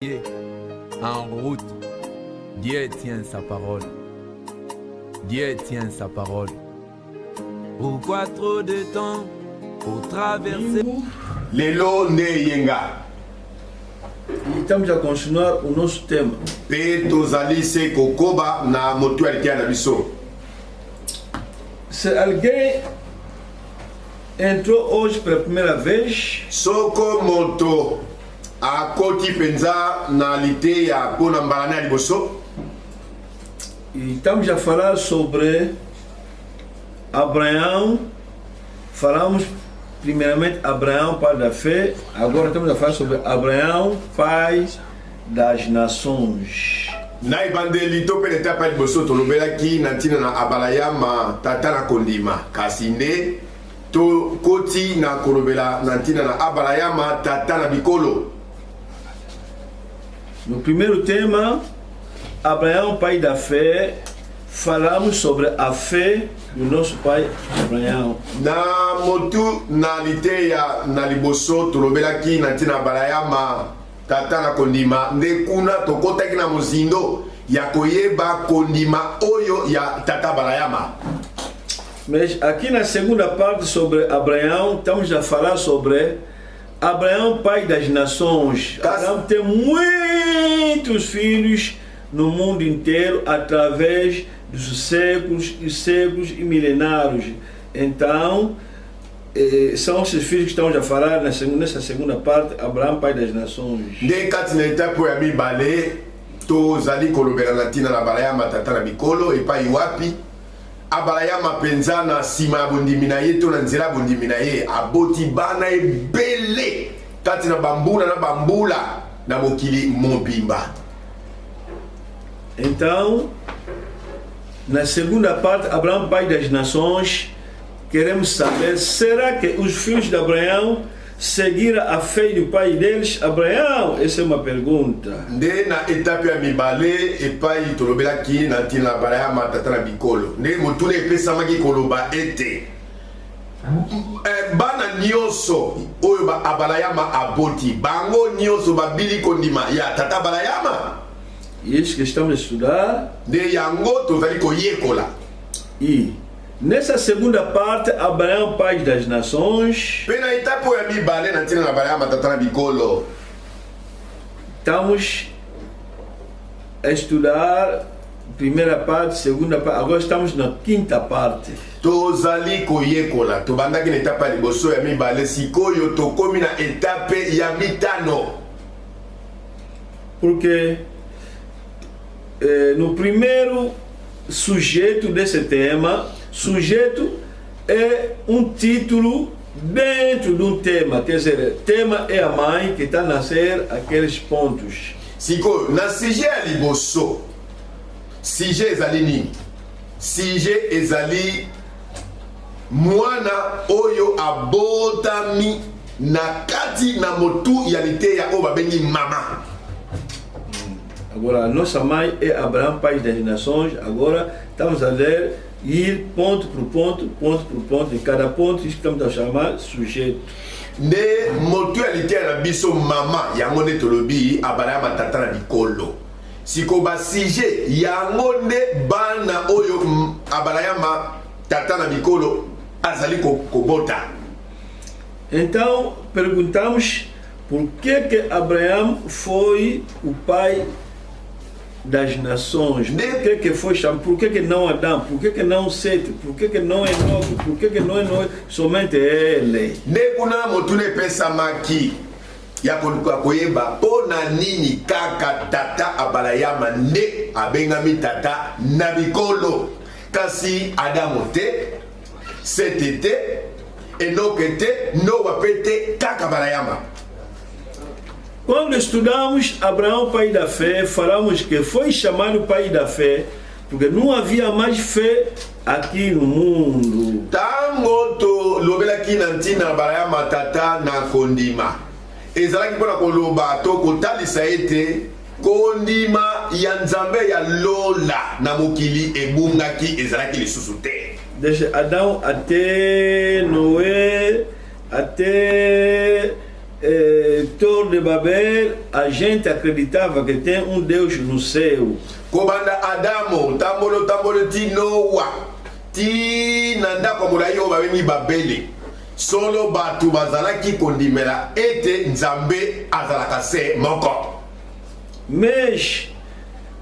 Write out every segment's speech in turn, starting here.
En route, Dieu tient sa parole. Dieu tient sa parole. Pourquoi trop de temps pour traverser? Lelo ne yenga. Estamos a continuar o nosso tema. Pe tozali se kokoba na mutualité na biso. Se alguém entrou hoje pela primeira vez, Soko moto a koti penza na lite ya pona mbalana ya liboso. e estamos a falar sobre Abraão. Falamos primeiramente Abraão, pai da fé. Agora estamos a falar sobre Abraão, pai das nações. Na ibandeli to pe etapa ya liboso tolobelaki na ntina na abalayama tata na kondima. Kasi nde to koti na kolobela na ntina na abalayama tata na bikolo. No primeiro tema, Abraão, pai da fé, falamos sobre a fé do nosso pai Abraão. Na motu na lite ya na liboso tolobelaki na ntina abalayama tata na kondima nde kuna tokotaki na mozindo ya koyeba kondima oyo ya tata abalayama. Mas aqui na segunda parte sobre Abraão, estamos a falar sobre Abraão, pai das nações. Abraão tem muitos filhos no mundo inteiro através dos séculos e séculos e milenários. Então, são esses filhos que estamos a falar nessa segunda parte, Abraão, pai das nações. Nde kati na etape ya mibale tozali kolobela na ntina na balayama tata na bikolo epai wapi abalayama penza na nsima ya bondimi na ye to na nzela ya bondimi na ye aboti bana ebele kati na bambula na mokili mobimba. Então, na segunda parte, Abraão, pai das nações, queremos saber, será que os filhos de Abraão seguiram a fé do pai deles, Abraão? Essa é uma pergunta. Nde na etape ya mibale epai tolobelaki na ntina na balayama tata na bikolo nde motuna epesamaki koloba ete bana nyonso oyo abalayama aboti bango nyonso babili kondima ya tata abalayama. Isso que estamos a estudar. Nde yango tozali koyekola. E nessa segunda parte, Abraão, pai das nações, Pe na etape ya mibale na ntina na balayama tata na bikolo estamos a estudar primeira parte, segunda parte. Agora estamos na quinta parte. tozali koyekola tobandaki na etape ya liboso ya mibale sikoyo tokomi na etape ya mitano. Porque no primeiro sujeito desse tema, sujeito é um título dentro de um tema, quer dizer, tema é a mãe que está a nascer aqueles pontos. Sikoyo na sujet ya liboso sujet ezali nini? Sujet ezali mwana oyo abotami na kati na motu ya liteya oyo babengi mama. Agora, a nossa mãe é Abraão, pai das nações. Agora estamos a ler, ir ponto por ponto, e cada ponto estamos a chamar sujeito. Nde motu ya liteya na biso mama yango nde tolobi abalayama tata na bikolo. Siko ba sujet yango nde bana oyo abalayama tata na bikolo azali kobota. Então perguntamos por que Abraão foi o pai das nações, por que foi chamado, por que não Adão, por que não Sete, por que não Enoque, por que não Enoque, somente ele. Nde kuna motuna epesamaki ya koluka koyeba pona nini kaka tata abalayama nde abengami tata na bikolo kasi Adamu te, Sete te, Enoque te, Noa pe te, kaka abalayama. Quando estudamos Abraão, pai da fé, falamos que foi chamado pai da fé porque não havia mais fé aqui no mundo. Tango tolobelaki na ntina abalayama tata na kondima ezalaki mpona koloba to kotalisa ete kondima ya nzambe ya lola na mokili ebungaki ezalaki lisusu te. Desde Adão até Noé, até Torre de Babel, a gente acreditava que tem Deus no céu. Kobanda Adamo, tambolo ti Noa, ti nanda komula yo babengi Babeli. Solo batu bazalaki kondimela ete Nzambe azalaka se moko. Mas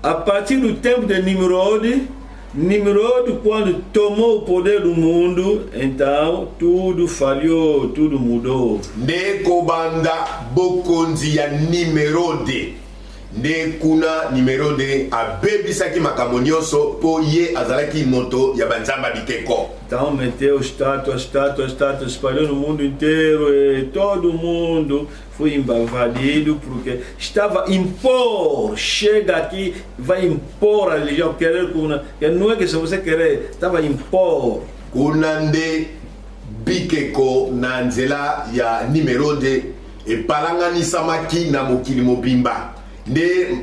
a partir do tempo de Nimrod, quando tomou o poder do mundo, então tudo falhou, tudo mudou. Ne kobanda bokonzi ya Nimrode. Ne kuna Nimrode abebisaki makambo nyonso po ye azalaki moto ya banzamba bikeko. Então meteu estátuas, espalhou no mundo inteiro e todo mundo foi invadido porque estava impor, chega aqui, vai impor a religião, querer que não é que se você querer, estava impor. Kunande bikeko na nzela ya Nimrode e palanganisamaki na mokili mobimba. Nde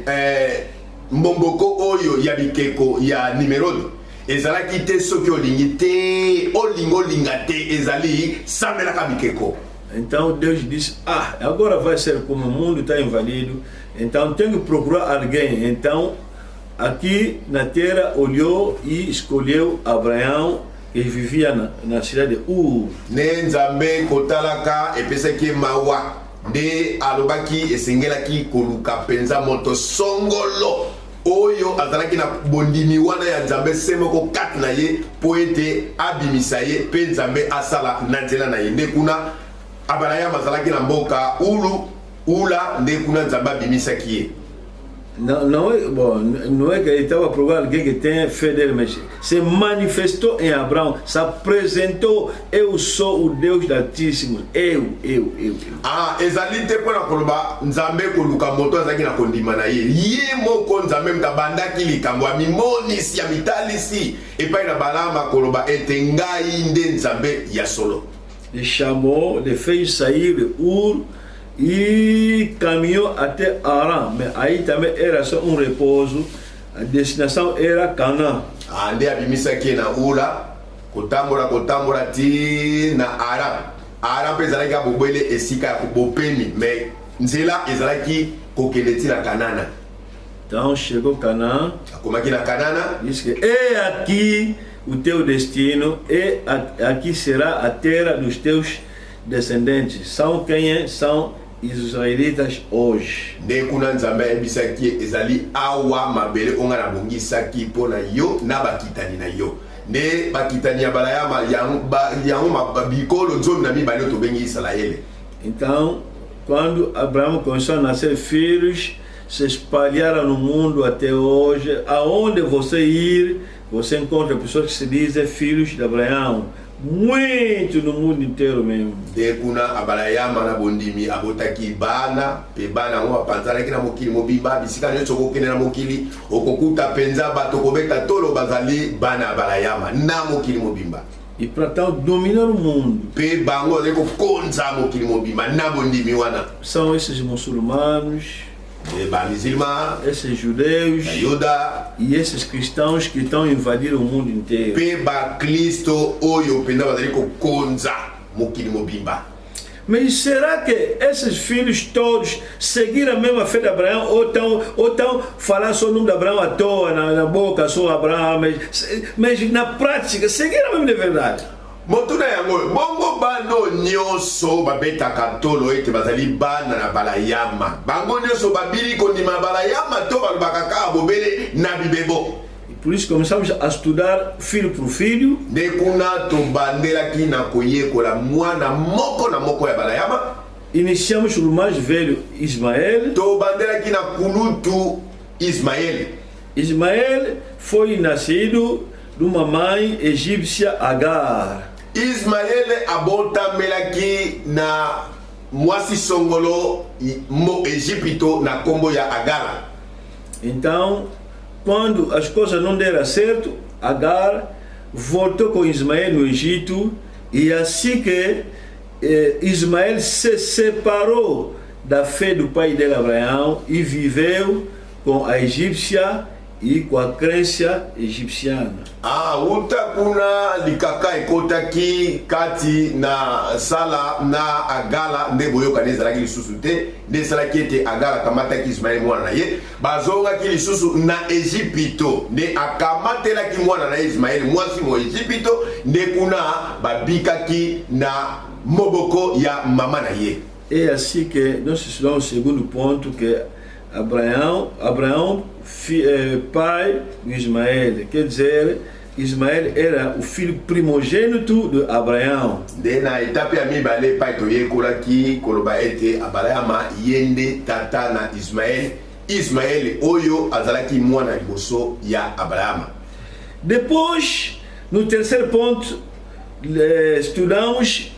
mbomboko oyo ya bikeko ya Nimrode ezalaki te soki olingi te olinga te ezali sambelaka bikeko. Então Deus disse, agora vai ser como o mundo está invadido, então tem que procurar alguém. Então aqui na terra olhou e escolheu Abraão, que vivia na cidade de Ur. Ne Nzambe kotalaka epesaki mawa nde alobaki esengelaki koluka penza moto songolo oyo azalaki na bondimi wana ya Nzambe semoko kati na ye po ete abimisa ye mpe Nzambe asala na nzela na ye. Nde kuna Abraham azalaki na mboka ula nde kuna Nzambe abimisaki ye. Não é que ele estava procurando alguém que tenha fé dele, mas se manifestou em Abraão, se apresentou: eu sou o Deus do Altíssimo, eu. Ezali te pona koloba Nzambe koluka moto azaki na kondima na ye. Ye moko Nzambe mtabandaki likamboamimonisi ya mitalisi epai na balama koloba ete ngai nde Nzambe ya solo. Ele chamou, ele fez sair de Ur e caminhou até Arã, mas aí também era só repouso, a destinação era Canaã. Ande abimisaki na Ura, kotambola ti na Arã mpe ezalaki abobwele esika ya bopemi, mais nzela ezalaki kokende ti na Kanana. Então chegou Canaã, akomaki na Kanana, disse que é aqui o teu destino, aqui será a terra dos teus descendentes. São quem são israélitas hoje. Nde kuna Nzambe ayebisaki ezali awa mabele onga na bongisaki mpona yo na bakitani na yo. Nde bakitani ya Balayama yango bikolo nzomi na mibale tobengi Israele. Então, quando Abraão começou a nascer, filhos se espalharam no mundo até hoje. Aonde você ir, você encontra pessoas que se dizem filhos de Abraão. Muito no mundo inteiro mesmo. De kuna Abalayama na bondimi abotaki bana pe bana ngo panzana kina mokili mobimba bisika nyonso kokende na mokili okokuta penza bato kobeta tolo bazali bana Abalayama na mokili mobimba. E para tal dominar o mundo. Pe bango zeko konza mokili mobimba na bondimi wana. São esses muçulmanos, esses judeus e esses cristãos que estão invadindo o mundo inteiro. Mas será que esses filhos todos seguiram a mesma fé de Abraão ou estão falando só o nome de Abraão à toa, na boca só Abraão, mas na prática seguiram a mesma de verdade? Motuna yango bongo bano nyonso babetaka tolo ete bazali bana na Balayama. Bango nyonso babili kondima Balayama to balobaka kaka bobele na bibebo. E por isso começamos a estudar filho por filho. Nde kuna tobandelaki na koyekola mwana moko na moko ya Balayama. Iniciamos o mais velho Ismael. Tobandelaki na kulutu Ismael. Ismael foi nascido de uma mãe egípcia, Agar. Ismael abotamelaki na mwasi songolo mo Egipto na kombo ya Agar. Então, quando as coisas não deram certo, Agar voltou com Ismael no Egito, e assim que Ismael se separou da fé do pai dele, Abraão, e viveu com a egípcia kwa crença égyptienne. Uta kuna likaka ekotaki kati na sala na agala nde boyoka nezalaki lisusu te nde salaki ete agala akamataki Ismaele mwana na ye bazongaki lisusu na Ejipito nde akamatelaki mwana na Ismaele mwasi mo Ejipito nde kuna babikaki na moboko ya mama na ye. Et ainsi que nós estudamos o segundo ponto que Abraão pai de Ismael, quer dizer, Ismael era o filho primogênito de Abraão. De na etapa ya mibale pai to yekolaki koloba ete Abrahama yende tata na Ismael oyo azalaki mwana liboso ya Abrahama. Depois, no terceiro ponto, estudamos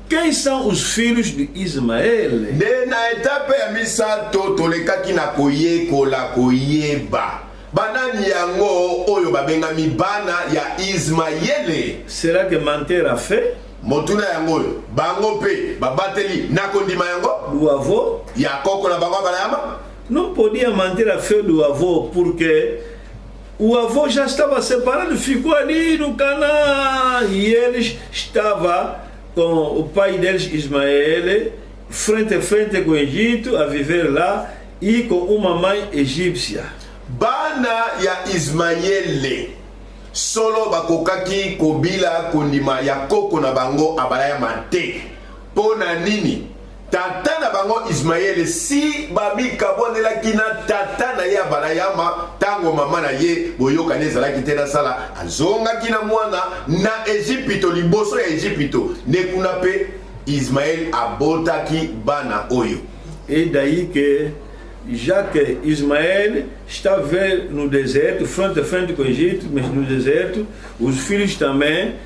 quem são os filhos de Ismael. De na etapa ya misato tolekaki na koyekola koyeba banani yango oyo babengami bana ya Ismaele. Será que manter a fé? Motuna yango bango pe babateli na kondima yango do avô ya koko na bango Abrahama. Não podia manter a fé do avô porque o avô já estava separado, ficou ali no Canaã e eles estavam com o pai deles, Ismael, frente a frente com o Egito, a viver lá e com uma mãe egípcia. Bana ya Ismaele solo bakokaki kobila kondima ya koko na bango Abrahama te. Pona nini? Tata na bango Ismaele si babika bondelaki na tata na ye Abrahama tango mama na ye boyoka nezalaki te na sala azongaki na mwana na Ejipito liboso ya Ejipito ne kuna pe Ismael abotaki bana oyo. Et daí que já que Ismael estava no deserto, frente a frente com o Egito, mas no deserto, os filhos também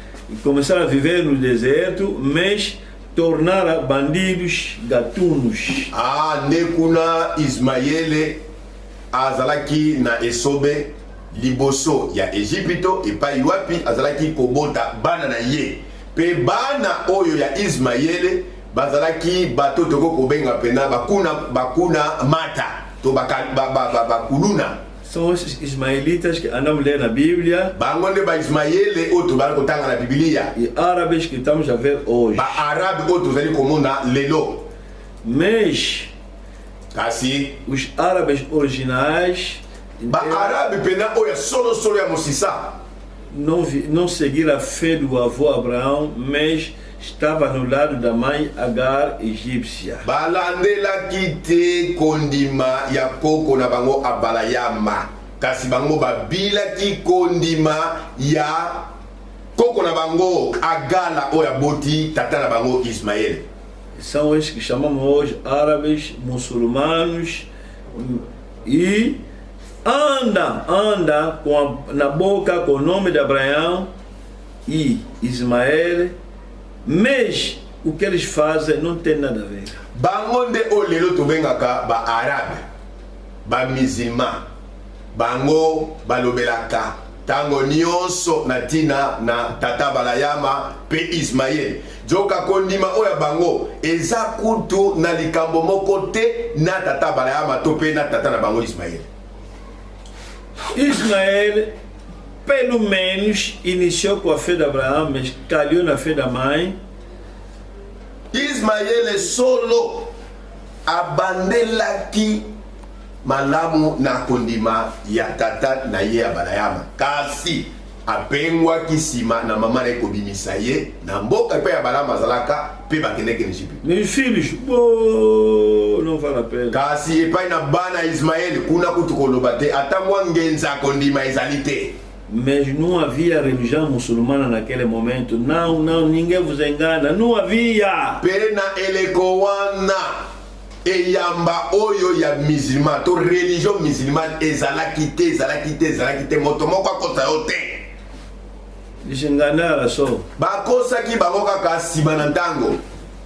começaram a viver no deserto, mas tornaram bandidos gatunos. Nekuna Ismaele azalaki na esobe liboso ya Egipito epai wapi azalaki kobota bana na ye. Pe bana oyo ya Ismaele bazalaki bato toko kobenga pena bakuna mata to bakuluna. São os ismaelitas que andam lendo a Bíblia. Bangonde ba Ismaele outro bala kotanga na Biblia. E árabes que estamos a ver hoje. Ba árabe outro zali komona lelo. Mas kasi os árabes originais ba árabe pena oya solo ya Mosisa não seguiram a fé do avô Abraão, mas estava no lado da mãe Agar egípcia. Balandela kite kondima ya koko na bango Abalayama. Kasi bango babila ki kondima ya koko na bango Agala oya boti tata na bango Ismael. São esses que chamamos hoje árabes muçulmanos e anda na boca com o nome de Abraão e Ismael. Mas o que eles fazem não tem nada a ver. Bangonde olelo to bengaka ba arabe, ba musulman, bango balobelaka tango nyonso na tina na tata Balayama pe Ismael. Joka kondima oya bango eza kutu na likambo moko te na tata Balayama to pe na tata na bango Ismael. Ismael pelo menos iniciou com a fé de Abraão, mas calhou na fé da mãe. Ismael solo abandelaki malamu na kondima ya tata na ye Abrahama. Kasi apengwa kisima na mama na kobimisa ye na mboka pe ya Abrahama zalaka pe bakendeke na Egypte. Meus filhos, não vale a pena. Kasi epai na bana Ismael kuna kutukoloba te ata mwangenza kondima ezalite. Mas não havia religião muçulmana naquele momento. Não, ninguém vos engana. Não havia. Pena elekowana eyamba oyo ya musulman to religion musulmane ezalaki te motomoko akota yo te. Desenganaram só. Bakosaki bango kaka nsima na ntango.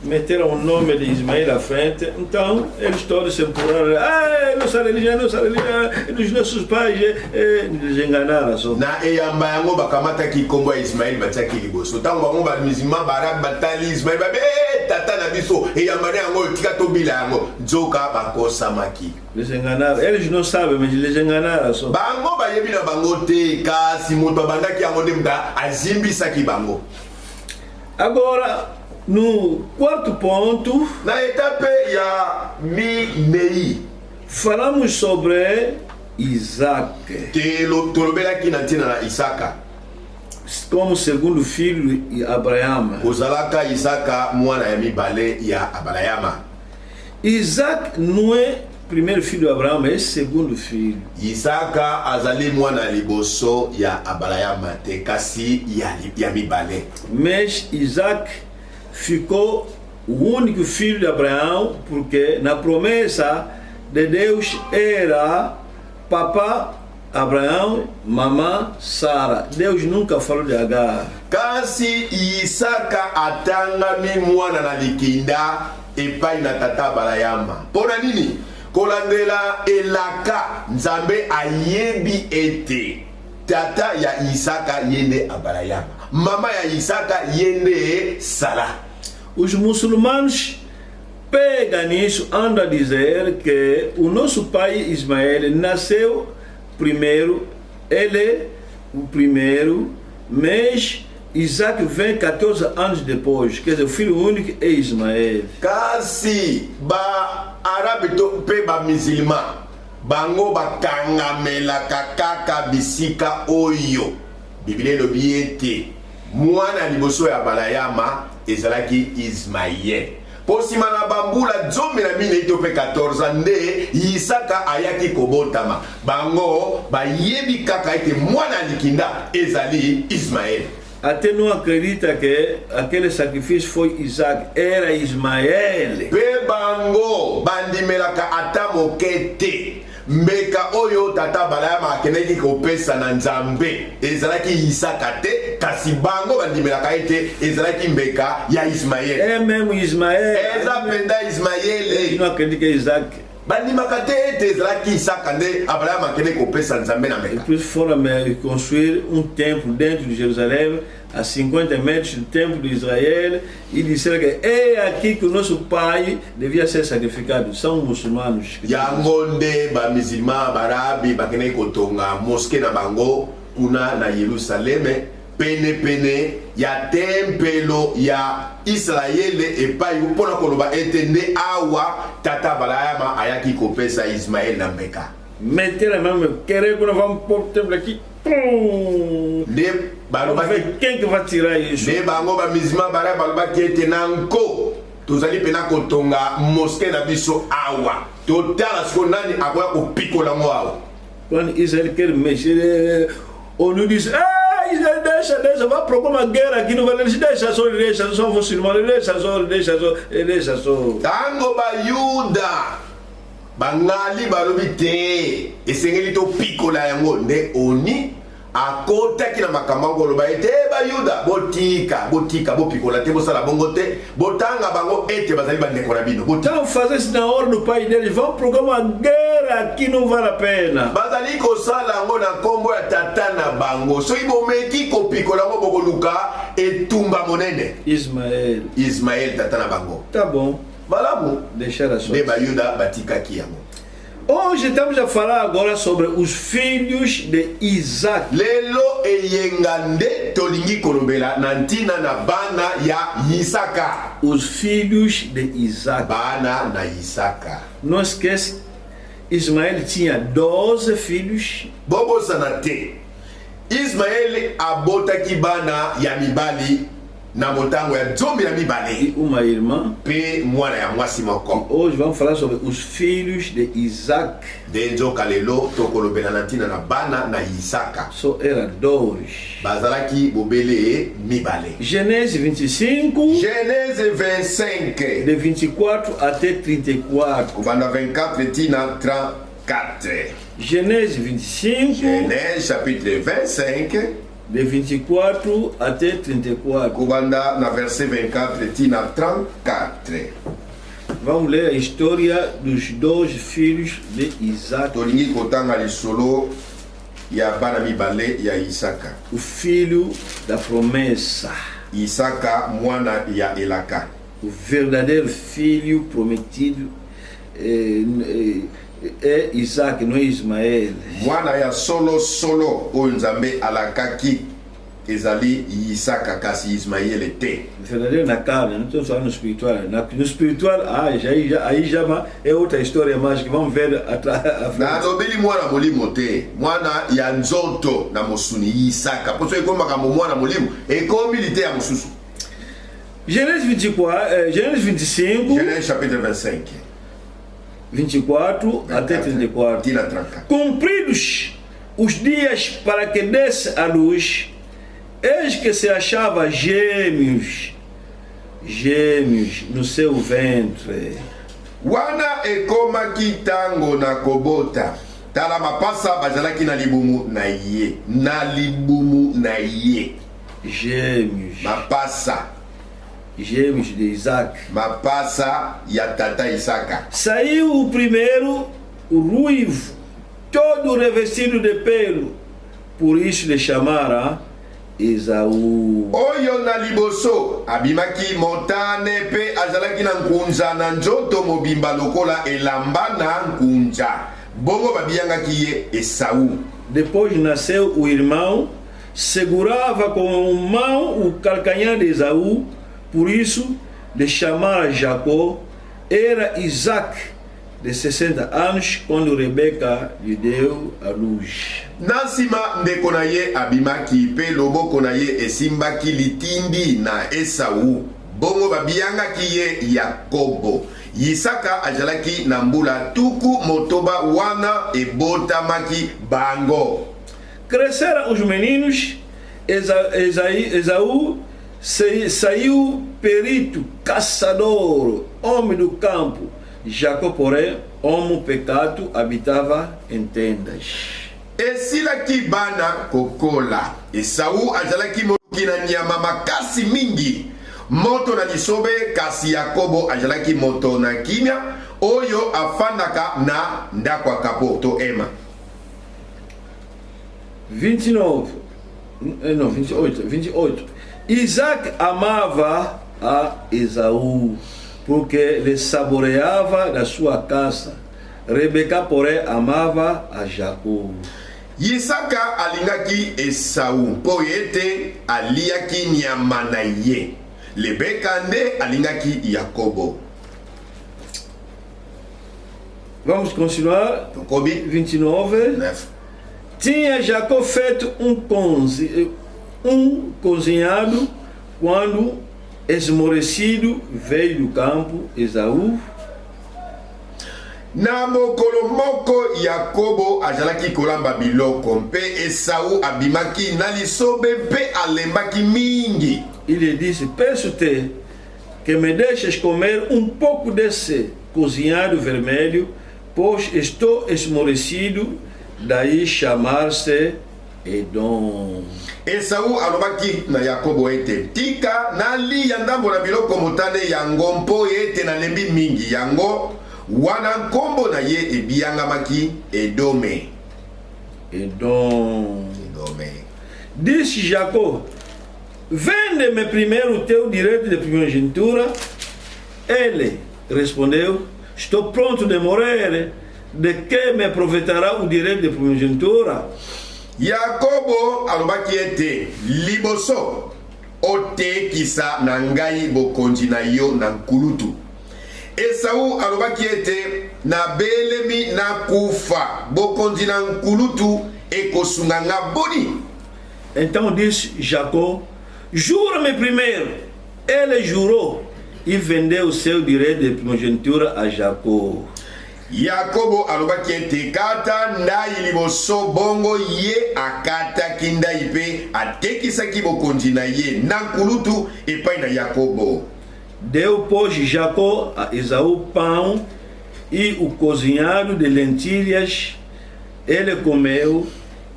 Meteram o nome de Ismael à frente, então eles todos se empurraram. Nossa religião, dos nossos pais, eles enganaram só. Na eyamba yango bakamata ki kombo ya Ismael batiaki liboso. Tango bango ba musulman barabe batali Ismael babe tata na biso et yamane yango tika to bila yango nzoka bakosamaki. Les enganards, elles ne savent mais les enganards sont. Bango ba yebi na bango te kasi moto bandaki yango demda azimbisaki bango. Agora no quarto ponto Na étape ya minei falamos sobre Isaac tolobelaki na ntina na Isaka como segundo filho de Abraão. kozalaka Isaka mwana ya mibale ya Abrahama. Isaac não é primeiro filho de Abraão, é segundo filho. Isaka azali mwana liboso ya Abrahama te kasi ya mibale. Mas Isaac ficou o único filho de Abraão porque na promessa de Deus era papá Abraão, mamã Sara. Deus nunca falou de Agar. Kasi Isaka atangami mwana na likinda epai na tata Abrahama. Pona nini? Kolandela elaka nzambe ayebi ete tata ya Isaka yende Abrahama, mama ya Isaka yende Sara. Os muçulmanos pegam nisso, andam a dizer que o nosso pai Ismael nasceu primeiro, ele é o primeiro, mas Isaac vem 14 anos depois, quer dizer, o filho único é Ismael. Kasi ba arabe to pe ba musulman bango bakangamela kaka bisika oyo Biblia elobi ete mwana liboso ya Abrahama ezalaki Ismael. Posima na bambula zomi na mine ito pe 14 nde Isaka ayaki kobotama bango bayebi kaka ete mwana likinda ezali Ismael. Até não acredita que aquele sacrifício foi Isaac, era Ismael. Pe bango bandimelaka ata moke te mbeka oyo tata Abrahama akeneki kopesa na nzambe ezalaki Isaka te kasi bango bandimelaka ete ezalaki mbeka ya Ismael. É mesmo Ismael. Eza penda Ismael. Não acredita que é Isaac. Bandimaka te ete ezalaki Isaka nde Abrahama akeneki kopesa nzambe na mbeka. Depois foram construir um templo dentro de Jerusalém, a 50 metros do templo de Israel, e disseram que é aqui que o nosso pai devia ser sacrificado. São muçulmanos. Yango nde ba musulman barabi bakeneki kotonga moske na bango kuna na Yerusaleme pene ya tempelo ya Israele epai mpona koloba ete nde awa tata Abrahama ayaki kopesa Ismael na mbeka. Meteram mesmo, querer que nós vamos pôr o templo aqui. Vamos ver quem que vai tirar isso. Ne bango ba musulman barabi balobaki ete nanko tozali pena kotonga moske na biso awa totala siko nani akoya kopikola ngo awa. Quando Israel quer mexer, ou nous diz, Israel deixa, vai procurar uma guerra aqui, não vai deixa só você irmão, deixa só. Tango ba Yuda bangali balobi te esengeli to pikola yango nde oni akotaki na makambo koloba ete ba Yuda botika bopikola te bosala bongo te botanga bango ete bazali bandeko na bino então fazer isso na hora do pai deles, vão programar uma guerra que não vale a pena. bazali kosala yango na kombo ya tata na bango soki bomeki kopikola yango bokoluka etumba monene. Ismael tata na bango Tá bom, malamu deixar a sua. nde ba Yuda batikaki yango. Hoje estamos a falar agora sobre os filhos de Isaac. Lelo eyengande tolingi kolombela na ntina na bana ya Isaka. Os filhos de Isaac. Bana na Isaka. Não esquece, Ismael tinha 12 filhos. Bobo sanate. Ismael abotaki bana ya mibali na motango ya zomi na mibale. E uma irmã. Pe mwana ya mwasi moko. Hoje vamos falar sobre os filhos de Isaac. Denzo kalelo tokolobela na ntina na bana na Isaka. Só era 2. Bazalaki bobele mibale. Gênesis 25. Genèse 25. De 24 até 34. Kubanda 24 tina 34. Gênesis 25. Genèse chapitre 25. De 24 até 34. Kubanda na verset 24 tina 34. Vamos ler a história dos 2 filhos de Isaac. Tolingi kotanga lisolo ya bana mibale ya Isaka. O filho da promessa. Isaka mwana ya elaka. o verdadeiro filho prometido é Isaac, não é Ismael. Mwana ya solo oyo Nzambe alakaki ezali Isaka kasi Ismael te. Verdadeiro na carne, não estou falando no espiritual. No espiritual, aí já é outra história mais que vamos ver atrás. Na nobeli mwana molimo te, mwana ya nzoto na mosuni Isaka. Poso ekomaka mwana molimo, ekomi lite ya mosusu. Gênesis 24, Gênesis 25. Gênesis chapitre 25. 24 até 34. Cumpridos os dias para que desse a luz, eis que se achava gêmeos no seu ventre. Wana ekomaki tango na kobota. Tala mapasa bazalaki na libumu na ye. Gêmeos. Mapasa. Gêmeos de Isaac. Mapasa ya tata Isaka. Saiu o primeiro, o ruivo, todo revestido de pelo. Por isso lhe chamaram Esaú. Oyo na liboso abimaki montane pe azalaki na nkunza na nzoto mobimba lokola elamba na nkunza. Bongo babiyangaki ye Esaú. Depois nasceu o irmão, segurava com mão o calcanhar de Esaú. Por isso, lhe chamaram Jacó. Era Isaac, de 60 anos, quando Rebeca lhe deu a luz. Nansima ndeko na ye abimaki pe loboko na ye esimbaki litindi na Esaú. Bongo babiyangaki ye Yakobo. Isaka ajalaki na mbula tuku motoba wana ebotamaki bango. Cresceram os meninos. Esaú saiu perito, caçador, homem do campo. Jacó, porém, homem pecado, habitava em tendas. Esilaki bana kokola. Esaú ajalaki moki na nyama makasi mingi. Moto na lisobe kasi Yakobo ajalaki moto na kimia. Oyo afandaka na ndako ya kapo to ema. 28. Isaac amava a Esaú, porque lhe saboreava da sua caça. Rebeca, porém, amava a Jacó. Isaka alingaki Esaú, poete aliaki nyama na ye. Rebeka nde alingaki Yakobo. Vamos continuar. 29. Tinha Jacó feito um cozinhado quando esmorecido veio do campo Esaú. Na mokolo moko Yakobo ajalaki kolamba biloko mpe Esaú abimaki na lisobe mpe alembaki mingi. Ele disse: peço-te que me deixes comer um pouco desse cozinhado vermelho, pois estou esmorecido. Daí chamar-se Edom. Esaú alobaki na Yakobo ete tika nali yandambo na biloko motane yango mpo ete na lembi mingi yango wana nkombo na ye ebiyangamaki Edome. Disse Jacó: vende-me primeiro o teu direito de primogenitura. Ele respondeu: estou pronto de morrer. De que me aproveitará o direito de primogenitura? Yakobo alobaki ete liboso otekisa na ngai bokonzi na yo na nkulutu. Esaú alobaki ete na belemi na kufa bokonzi na nkulutu ekosunga nga boni. Então disse Jacó: jura-me primeiro. Ele jurou e vendeu o seu direito de primogenitura a Jacó. Yakobo alobaki ete kata ndai liboso bongo ye akataki ndai pe atekisaki bokonzi na ye na nkulutu epai na Yakobo. Deu, pois, Jacó a Esaú pão e o cozinhado de lentilhas. Ele comeu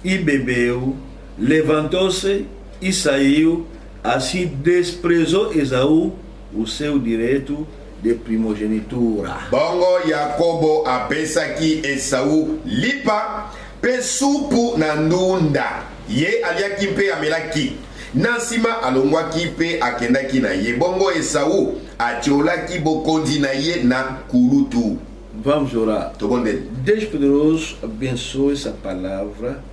e bebeu, levantou-se e saiu. Assim desprezou Esaú o seu direito de primogenitura. Bongo Yakobo apesaki Esaú lipa pe supu na ndunda. Ye aliaki mpe amelaki. na nsima alongwaki mpe akendaki na ye. Bongo Esau atiolaki bokonzi na ye na kulutu. Vamos orar. Tobondele. Deus poderoso, abençoe essa palavra,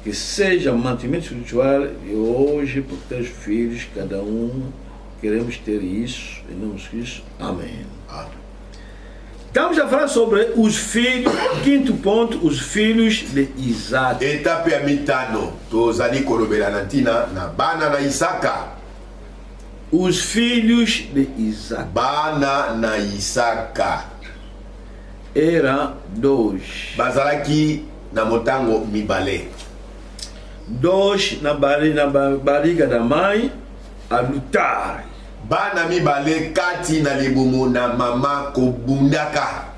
que seja mantimento espiritual e hoje por teus filhos, cada queremos ter isso, em nome de Cristo. Amém. Estamos a falar sobre os filhos, quinto ponto, os filhos de Isaac. Etape ya mitano, tozali kolobela na ntina na bana na Isaka. Os filhos de Isaac. Bana na Isaka. Eram dois. Bazalaki na motango mibale. Dois na barriga da mãe a lutar. Bana mibale kati na libumu na mama kobundaka.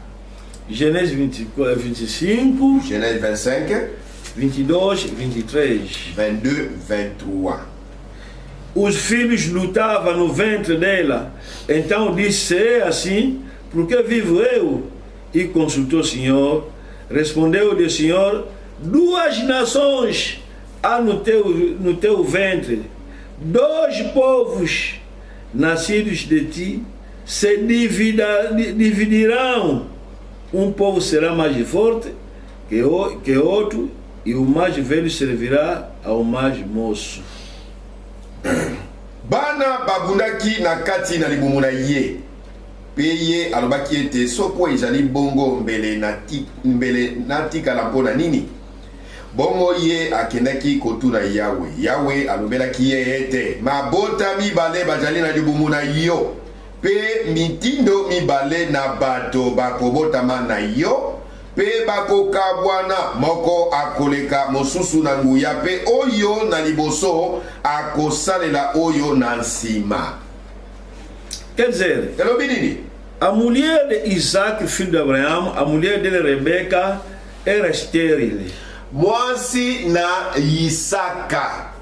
Genèse 25, Genèse 25, 22, 23. 22, 23. Os filhos lutavam no ventre dela. Então disse: é assim, por que vivo eu? E consultou o Senhor. Respondeu-lhe o Senhor: duas nações há no teu ventre, dois povos nascidos de ti se dividirão. Um povo será mais forte que outro, e o mais velho servirá ao mais moço. Bana babundaki na kati na libumu na ye. Peye alobaki ete soko ezali bongo mbele natikala mpona nini. Bongo ye akendaki kotuna Yawe. Yawe alobelaki ye ete mabota mibale bazali na libumu na yo, pe mitindo mibale na bato bakobotama na yo, pe bakokabwana moko akoleka mosusu na nguya, pe oyo na liboso akosalela oyo na nsima. Quer dizer, a mulher de Isaac, filho de Abraão, a mulher dele, Rebeca, era estéril. Mwasi na Isaka,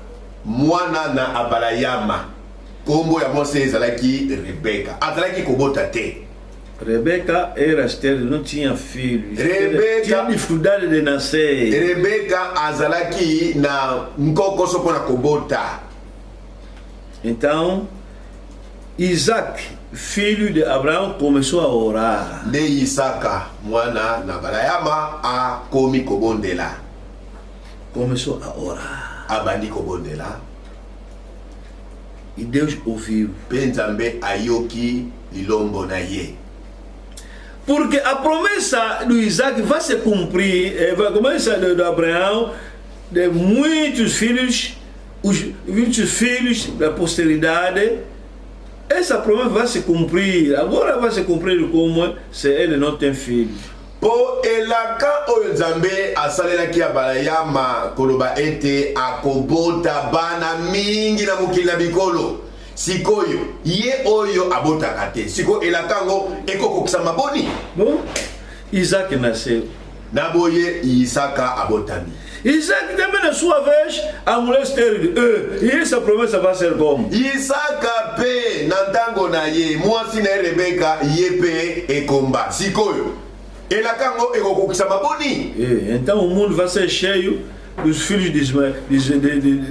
mwana na Abalayama, kombo ya mwasi ezalaki Rebeka, azalaki kobota te. Rebeca era estéril, não tinha filhos. Tinha dificuldade de nascer. Rebeca azalaki na nkokoso pona kobota. Então, Isaac, filho de Abraão, começou a orar. De Isaka, mwana na Abalayama, a komi kobondela. Começou a orar. Abandi kobondela. E Deus ouviu. Penzambe ayoki lilombo na ye. Porque a promessa do Isaac vai se cumprir, vai começar de Abraão, de muitos filhos da posteridade. Essa promessa vai se cumprir. Agora vai se cumprir como se ele não tem filho. Po elaka oyo Nzambe asalelaki Abalayama koloba ete akobota bana mingi na mokili na bikolo. Sikoyo ye oyo abotaka te. Siko elakango ekokokisa maboni. Bon, Isaac nasceu. Naboye Isaka abotami. Isaac também na sua vez, a mulher estéril. E essa promessa vai ser como? Isaka pe nantango na ye, mwasi na Rebeka ye pe ekomba. Sikoyo elakango ekokokisa maboni. Então o mundo vai ser cheio dos filhos de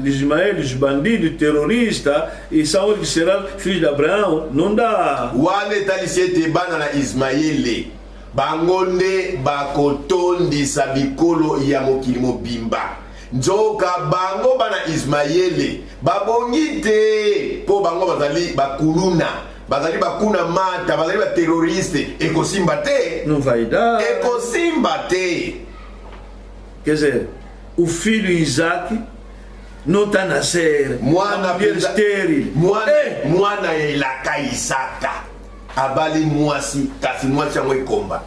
Ismael, dos bandidos, terroristas, e são eles que serão filhos de Abraão. Não dá. Wale talisete bana na Ismaele bangonde bakotondisa bikolo ya mokili mobimba. Nzoka bango bana Ismaele babongi te po bango bazali bakuluna, bazali bakuna mata, bazali ba terroriste. Ekosimba te. Não vai dar. Ekosimba te. Quer dizer, o filho Isaac não está a nascer. Mwana estéril. Mwana elaka Isaka abali mwasi kasi mwasi yango ekomba.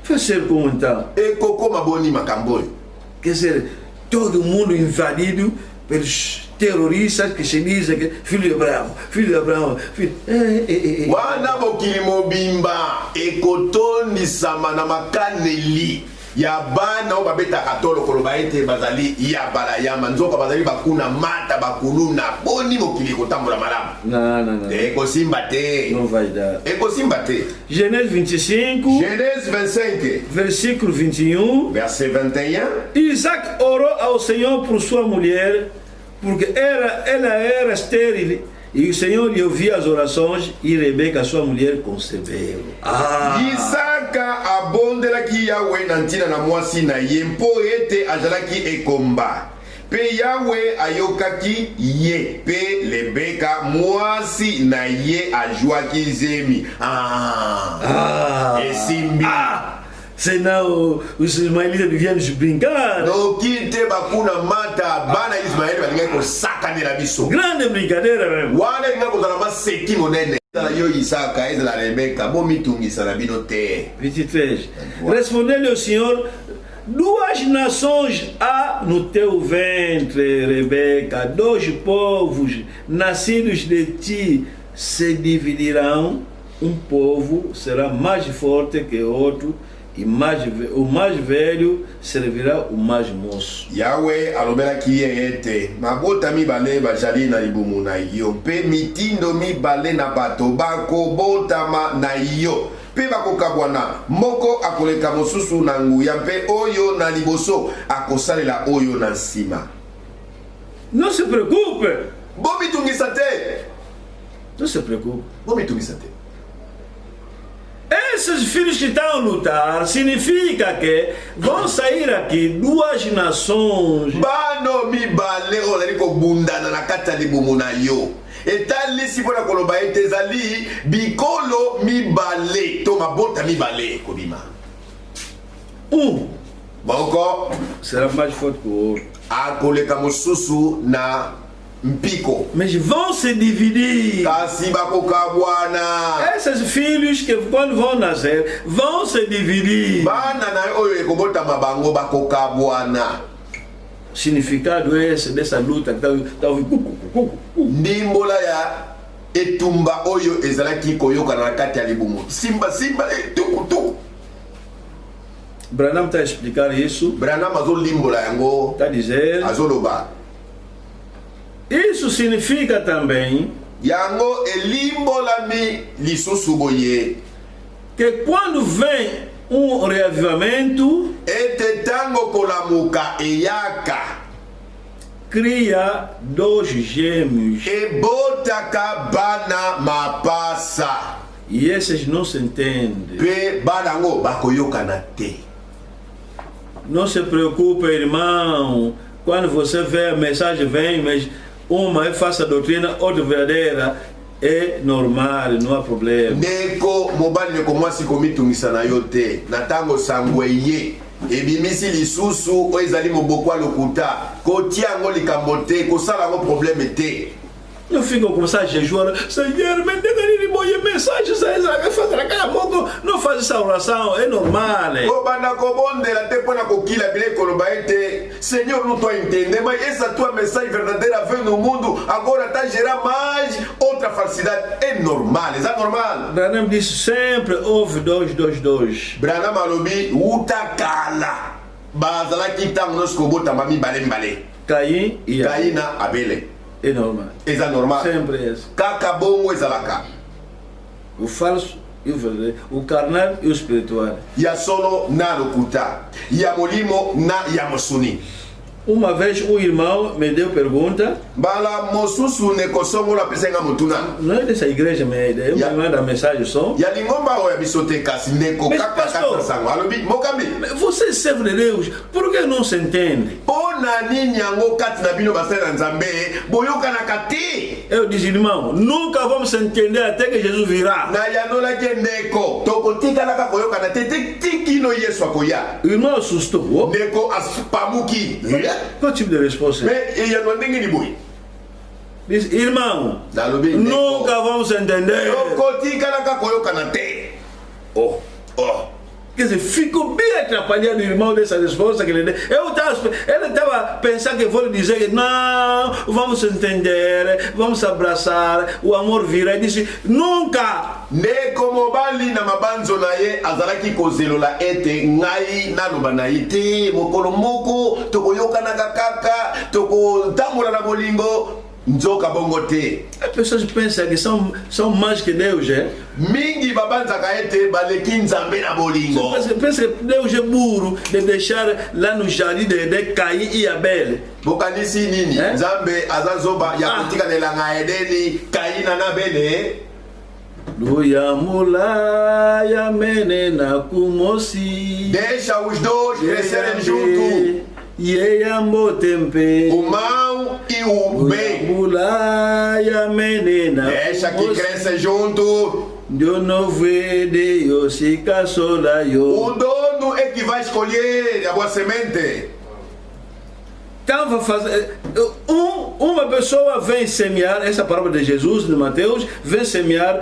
Vai ser como então? Ekokoma boni makamboyo. Quer dizer, todo mundo invadido pelos terroristas que se dizem que filho de Abraão, filho de Abraão, filho. Wana mokili mobimba ekotondisama na makaneli ya bana o babeta katolo koloba ete bazali ya Abalayama, nzoka bazali bakuna mata bakuluna boni mokili kotambola malamu. Não. Ekosimba te. Não vai dar. Ekosimba te. Genèse 25. Genèse 25. Versículo 21. Verset 21. Isaac orou ao Senhor por sua mulher, porque ela era estéril. E o Senhor lhe ouvia as orações e Rebeca, sua mulher, concebeu. Isaka abondelaki Yahweh na ntina na mwasi na ye mpo ete azalaki ekomba. Pe Yahweh ayokaki ye. Pe Rebeka mwasi na ye ajwaki zemi. Esimbi. C'est là où les Ismaélites viennent brincar. Donc, qui te bakuna mata bana Ismaël balinga ko sakane la biso. Grande brincadeira même. Wana nga ko zala seki monene. Dans yo Isaka et la Rebeka bomi tungisa na bino te. Petit 13. Respondez-le au Senhor, duas nações há no teu ventre, Rebeca, dois povos nascidos de ti se dividirão, um povo será mais forte que outro. E o mais velho servirá o mais moço. Yahweh alobelaki ye ete mabota mibale bajali na libumu na yo mpe mitindo mibale na bato bakobotama na yo mpe bakokabwana moko akoleka mosusu na nguya mpe oyo na liboso akosalela oyo na nsima. Não se preocupe. Bomitungisa te. Não se preocupe. Bomitungisa te. Esses filhos que estão a lutar significa que vão sair aqui duas nações. Bano mibale olali ko bundana na kata libumu na yo. Etali sipona koloba etezali bikolo mibale to mabota mibale kobima. Boko será mais forte que o outro. Akoleka mosusu na mpiko. Mas vão se dividir. Esses filhos que quando vão nascer vão se dividir. O significado é esse dessa luta que está Ndimbola ya etumba oyo ezalaki koyoka na kati ya libumu. Simba tuku. Branham está a explicar isso. Branham azolimbola yango. Está a dizer. Azoloba. Isso significa também yango elimbolami lisusu boye que quando vem reavivamento etetango kolamuka eyaka cria dois gêmeos ebotaka bana mapasa e esses não se entendem. Pe banango bakoyokana te. Não se preocupe, irmão, quando você vê a mensagem vem, mas uma é falsa doutrina, outra verdadeira, é normal, não há problema. Neko mobali neko mwasi komitungisa na yo te. Natango sangweye. Ebimisi lisusu o ezali mobokwa lokuta. Kotia ngo likambo te, kosala ngo problème te. Eu fico com essa jejuara, Senhor, me dê boa mensagem, fazer aquela moto, não faz essa oração, é normal. Senhor, não estou entendendo, mas essa tua mensagem verdadeira veio no mundo, agora está a gerar mais outra falsidade, é normal, é normal. Branham disse sempre, houve dois. Branham alobi, utakala, bazala kita mnosco bota mami bale. Caim e Caína Abele. É normal. É normal. Sempre é isso. Kakabongo exalaka. O falso e o verdadeiro. O carnal e o espiritual. Yasono na lokuta. Yamolimo na yamosuni. Uma vez um irmão me deu pergunta. Bala mosusu nekosongo la pesenga mutuna. Não é dessa igreja, me manda mensagem só. Ya lingomba o yabisote kasi neko kaka sango. Alobi mokambi. Você é servo de Deus, por que não se entende? Pona nini yango kati na bino basela nzambe boyoka na kati. Eu disse, irmão, nunca vamos se entender até que Jesus virá. Na yanola ke neko tokotika na koyoka na tete tikino Yesu akoya. O irmão assustou. Neko aspamuki. Qual tipo de resposta? Mais ya no ndenge ni boy. Diz, irmão, nunca vamos entender. Tokotika na koyoka na te. Oh. Quer dizer, ficou bem atrapalhado o irmão dessa resposta que ele deu. Ele estava pensando que vou lhe dizer que não, vamos entender, vamos abraçar, o amor virá. Ele disse, nunca. Ne como bali na mabanzo na ye azalaki kozelola ete ngai naloba na ye te mokolo moko tokoyoka na kakaka tokotambola na bolingo nzoka bongo te. As pessoas pensam que são mais que Deus, é? Mingi babanzaka ete baleki nzambe na bolingo. Pensa que Deus é burro de deixar lá no jardim de Caim e Abel. Bokanisi nini? Nzambe azazoba ya kutika nelanga Edeni, Kaina na Abele. Luyamula ya mene na kumosi. Deixa os dois crescerem junto. Yeyambo tempe. O mal e o bem. Luyamula ya mene na kumosi. Deixa que cresça junto. Deus não vê Deus se caçola yo. O dono é que vai escolher a boa semente. Então, uma pessoa vem semear, essa palavra de Jesus, de Mateus, vem semear,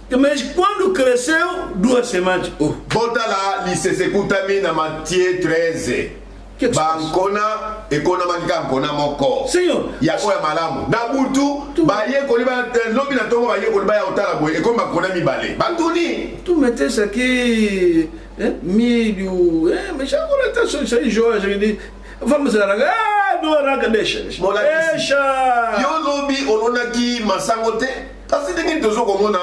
mas quando cresceu, 2 sementes. Bota lá, licença, escuta-me na Mateus 13. Bankona ekona manika nkona moko. Senhor. Yako ya malamu. Na butu baye koliba lobi na tongo baye koliba ya otala boye ekoma kona mibale. Bantuni. Tu mettez aqui milho, mas agora tá só isso aí joia, gente. Vamos arrancar. Não arranca, deixa. Deixa. Yo lobi olonaki masangote. Kasi dengi tozo komona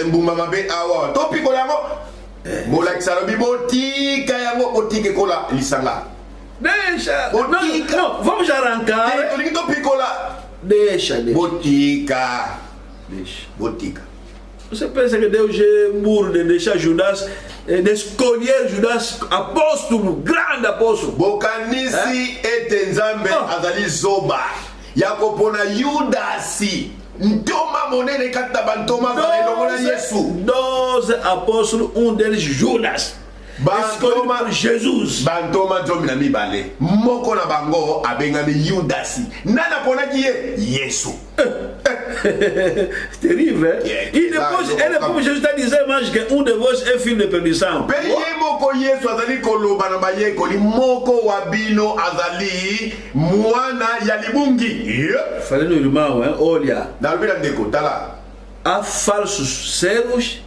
mbumba mabe awa. Topi kolango. Mola kisalobi botika yango botike kola lisanga. Deixa. Não, vamos arrancar. Deixa. Botica. Deixa. Botica. Você pensa que Deus é burro de deixar Judas, de escolher Judas apóstolo, grande apóstolo? Bokanisi etenzambe azali zoba. Yakopona Yudasi. Ntoma monene kata bantoma zalelongola Yesu. 12 apóstolos, deles Judas. Bantoma Jesus. Bantoma nzomi na mibale. Moko na bango abengami Yudasi. Nana pona qui est Yesu. Terrible, hein? Yeah. Et depois Jesus está dizendo mais que de vós é filho de perdição. Peye moko Yesu azali koloba na baye koli moko wabino azali mwana ya libungi. Falei no irmão, hein? Olha. Na lubira ndeko tala. Há falsos servos.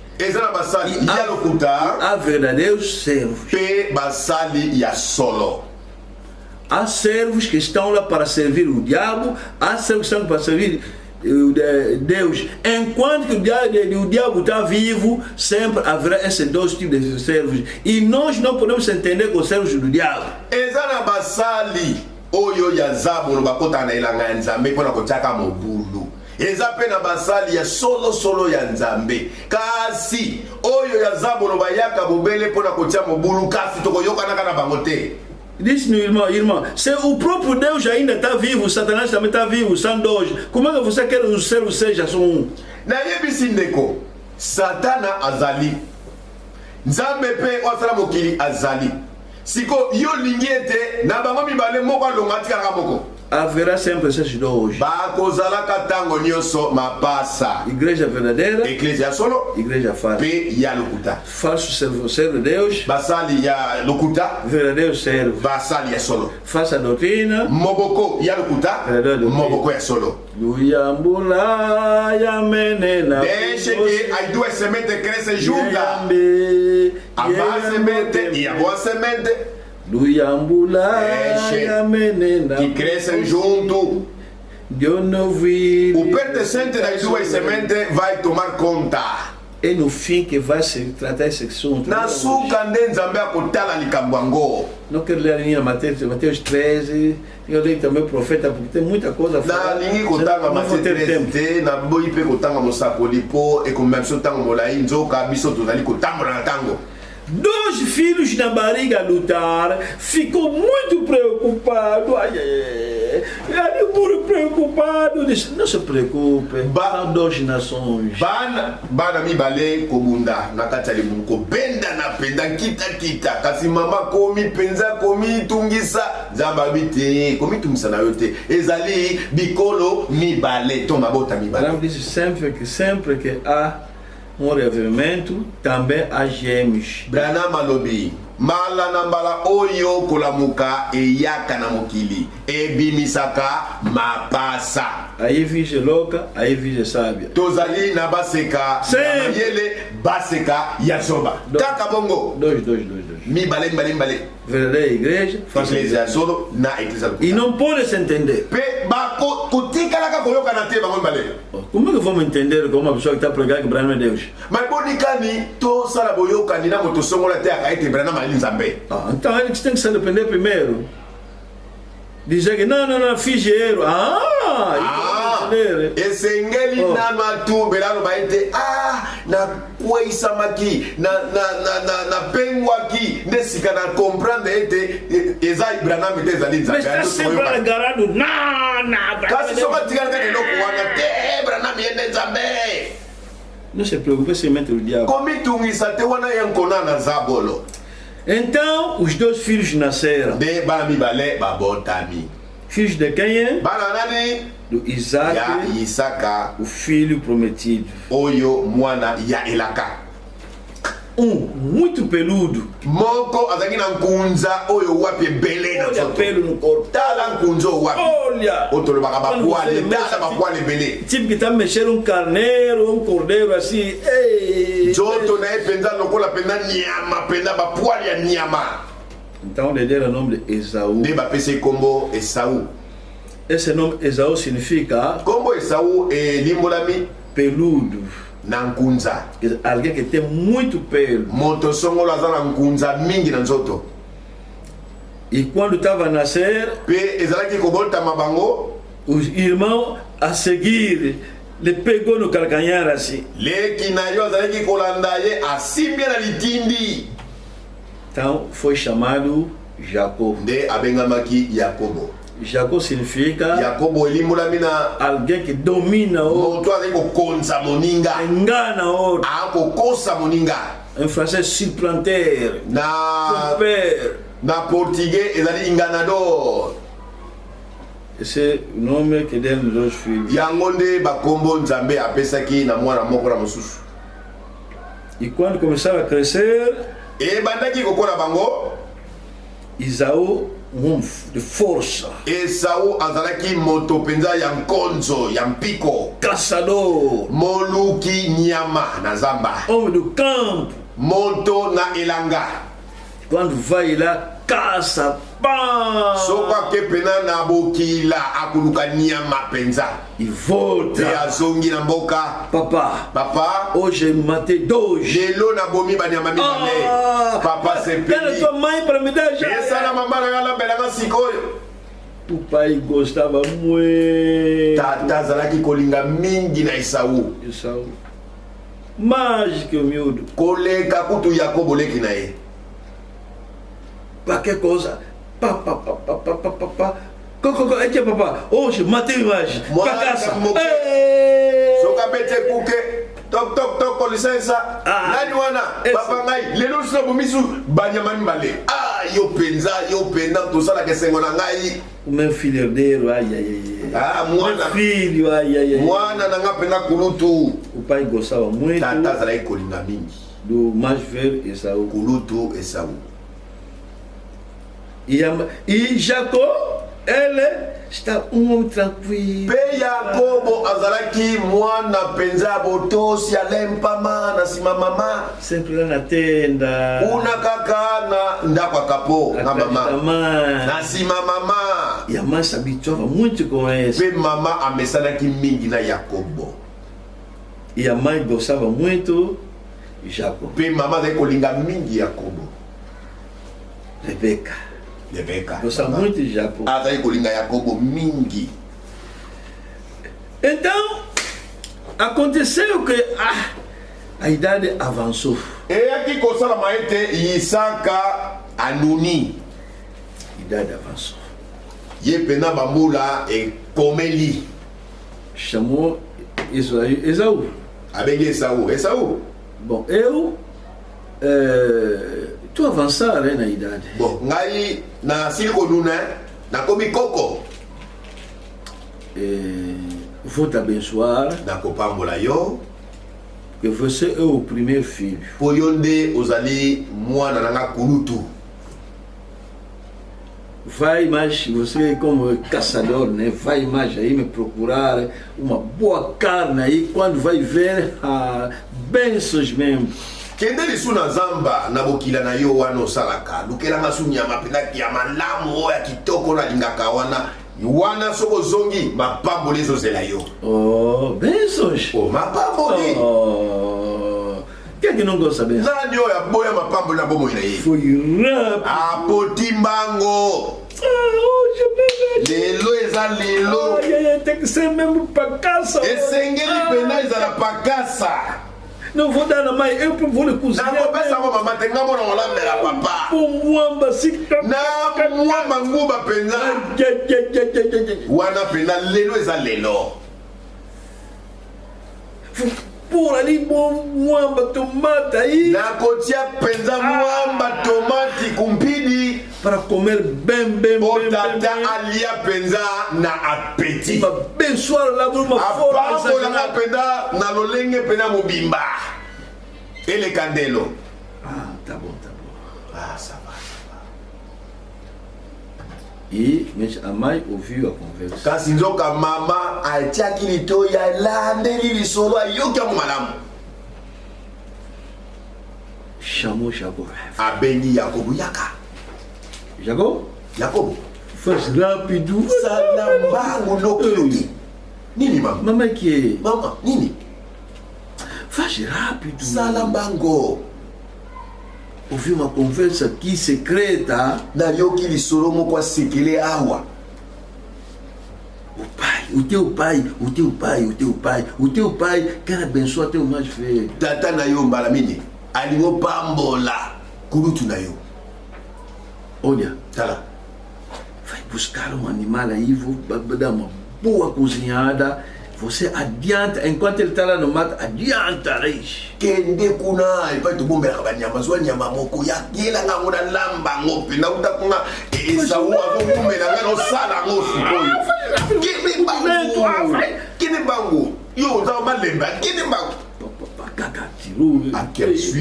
Há verdadeiros servos. Há servos que estão lá para servir o diabo, há servos que estão para servir Deus. Enquanto que o diabo está vivo, sempre haverá esses 2 tipos de servos. E nós não podemos entender com os servos do diabo. Oyo ya zabu bakota na ilanga nzambe pona kochaka mobulu. Eza pe na basali ya solo ya nzambe. Kasi oyo ya zabu bayaka bobele pona kocha mobulu kasi tokoyoka na bangote. Disse no irmão, se o próprio Deus ainda está vivo, Satanás também está vivo, são 2. Como é que você quer que os servos sejam só 1? Na yebisi ndeko, Satana azali. Nzambe pe osala mokili azali. Siko yo lingete na bango mibale moko alonga tika moko. Haverá sempre esses 2. Bakozala katango nyoso mapasa. Igreja verdadeira, igreja solo, igreja falsa. Pe ya lokuta. Falso servo de Deus, basali ya lokuta. Verdadeiro servo, basali ya solo. Falsa doutrina, moboko ya lokuta, moboko ya solo. Luyambula ya menena. Deixe que as 2 sementes crescem juntas. A boa semente e a boa semente. Luyambula ya menena. Que crescem junto. O pertencente das 2 sementes vai tomar conta. É no fim que vai se tratar esse assunto. Na suka nzambe akotala likambango. Não quero ler a linha Mateus 13. Eu leio também o profeta porque tem muita coisa a falar. Na linha kotanga Mateus 13 na boyi pe kotanga mosakoli po e comme biso tango molai nzoka biso tozali kotambola na tango. 2 filhos na barriga lutar, ficou muito preocupado. Muito preocupado. Disse, não se preocupe, são 2 nações. Bana mibale kobunda na kati ya libuko benda na penda kita kasi mama komi penza komi tungisa zababite komi tungisa na yote ezali bikolo mibale to mabota mibale. Ele disse sempre que há reavivamento, também há gêmeos. Branham malobi mala nambala oyo kolamuka eyaka na mokili ebimisaka mapasa. Aí virgem louca, aí virgem sábia. Tozali na baseka mayele baseka ya zoba kaka bongo dois mibale verdadeira igreja igreja solo na igreja e não pode se entender pe kutikalaka koyokana te bango mibale. Como é que vamos entender como uma pessoa que está pregando que Branham é Deus? Mas bonikani tosala boyokani na moto songola te akaite Branham ali nzambe. Então ele tem que se arrepender primeiro. Dizer que não, figeiro. Esengeli nanu atu belano baite na kwesa maki na pengwa ki nesika na comprendre ete eza Branham te ezali nzambe. Mais está sempre agarrado kasi soka tikala ka eloko wana te Branham yende nzambe. Não se preocupe se mettre o diabo. Komitungisa te wana yankona na zabolo. Então, os dois filhos nasceram. De bami bale babotami. Filhos de quem é? Bananani do Isaac, ya Isaka, o filho prometido. Oyo mwana ya Elaka. Muito peludo. Moko azaki na nkunza oyo wapi bele na zoto. Pelo no corpo. Tala nkunzo wapi. Olha. Otolo baka bakwale, tala bakwale bele. Tipo que tá mexendo carneiro, cordeiro assim. Ei. Joto na penza lokola penda nyama, penda bakwale ya nyama. Então ele deram o nome de Esaú. De bapese kombo Esaú. Esse nome Esaú significa kombo Esaú é limbolami peludo. Na nkunza. Alguém que tem muito pelo. Moto songolo azana nkunza mingi na nzoto. E quando estava a nascer, pe ezalaki kobolta mabango, os irmãos a seguir le pegou no calcanhar assim. Leki na yo azalaki kolanda ye asimbia na litindi. Então foi chamado Jacó. De abengamaki Jacobo. Jacó significa Jacobo elimbulamina alguém que domina outro. Moto azeko konza moninga. Engana outro. Ako kosa moninga. Em francês supplanter. Na portugais ezali enganador. Esse é o nome que deu nos dois filhos. Yangonde bakombo nzambe apesaki na mwana moko na mosusu. E quando começaram a crescer, e bandaki kokola bango, Isaú de força. Esaú azalaki moto penza ya nkonzo ya mpiko. Caçador. Moluki nyama na zamba. Homem do campo. Moto na elanga. Quando vai lá, caça. Pá. Soka ke pena na bokila akuluka nyama penza. E volta. E azongi na mboka. Papa. Hoje matei 2. Lelo na bomi banyama mibale. Papa se pedi. Quero tua mãe para me dar já. Essa na mamãe na gala belanga sikoyo. O pai gostava muito. Tata zalaki kolinga mingi na Esaú. Mais que o miúdo. Koleka kutu Yakobo leki na ye. Para que coisa? Papá. Hoje matei mais. Para casa. Soka bete kuke. Tok ko licença. Nani wana? Papa ngai. Lelo sina bomisu banyama mbale. Yo penza to sala ke sengo na ngai. O meu filho herdeiro, mwana. Filho, Mwana na ngapena kulutu. O pai gostava muito. Tata zalai kolinga mingi. Do mais velho Esaú. Kulutu Esaú. E Jacó, ele está tranquilo. Pe Yakobo azalaki mwana penza botosi alempama na sima mama. Sempre lá na tenda. Una kaka na ndakwa kapo na mama. Na sima mama. E a mãe se habituava muito com isso. Pe mama amesanaki mingi na Yakobo. E a mãe gostava muito de Jacó. Pe mama azalaki kolinga mingi Yakobo. Rebeca. Gostava muito de Jacó. Azalaki kolinga Yakobo mingi. Então, aconteceu que a idade avançou. E aqui kosala maete Isaka anuni. Idade avançou. Ye pena bambula e komeli. Chamou Esaú. Abenge Esaú. Bom, eu tu avançar na idade. Bom, ngai na silko nuna na komi koko. Vou te abençoar. Na kopambola yo. Que você é o primeiro filho. Poyonde ozali mwana nanga kulutu. vai mais, você como caçador, né? Vai mais aí me procurar uma boa carne aí, quando vai ver, bênçãos mesmo. Kende lisu na zamba na bokila na yo wana osalaka lukela masu nyama penaki ya malamu oyo ya kitoko na lingaka wana soko zongi mapamboli ezozela yo. Oh, bênçãos. Oh, mapamboli. Oh, quem é que não gosta bênçãos? Nani oyo aboya mapamboli na bomoi na ye? Foi rápido. Apoti mbango. Lelo eza lelo. Tem que ser mesmo pra caça. Esengeli pena ezala pakasa. Não vou dar na mãe, eu vou lhe cozinhar. Não vou pensar com mamãe, tem amor na olambera, papá. Muamba, sim. Não, muamba, nguba, pena. Wana pena, lelo eza lelo. Por ali, muamba, tomate aí. Na kotia penza muamba, tomate, kumpidi. Para comer bem. Otata alia penza na appétit. Abençoar lá de uma forma. Apambo la penda na lolenge pena mobimba. Ele candelo. Ah, tá bom. Ah, ça va. E a mãe ouviu a conversa. Kasi nzoka mama atiaki lito ya landeli lisolo ayoki yango malamu. Chamou Jacob. Abengi Yakobo yaka. Jacob. Faz rápido. Salambango loki. Nini mama? Mamãe que é? Mama, nini? Faz rápido. Salambango. Ouviu uma conversa aqui secreta. Nayoki lisolo moko asekele awa. O teu pai quer abençoar teu mais velho. Tata na yo mbalamini. Alingo pambola. Kurutu na yo. Olha, Tala. vai buscar um animal aí, vou dar uma boa cozinhada. Você adianta, enquanto ele está lá no mato, adianta, Reis. Kende kuna, ipai tu bombe la nyama, zwa nyama moko ya kila nga ngona lamba ngopi na utakunga Esau akombe na ngano sala ngosi koyo. Kini bangu. Yo za malemba, kini bangu. Caca, tirou.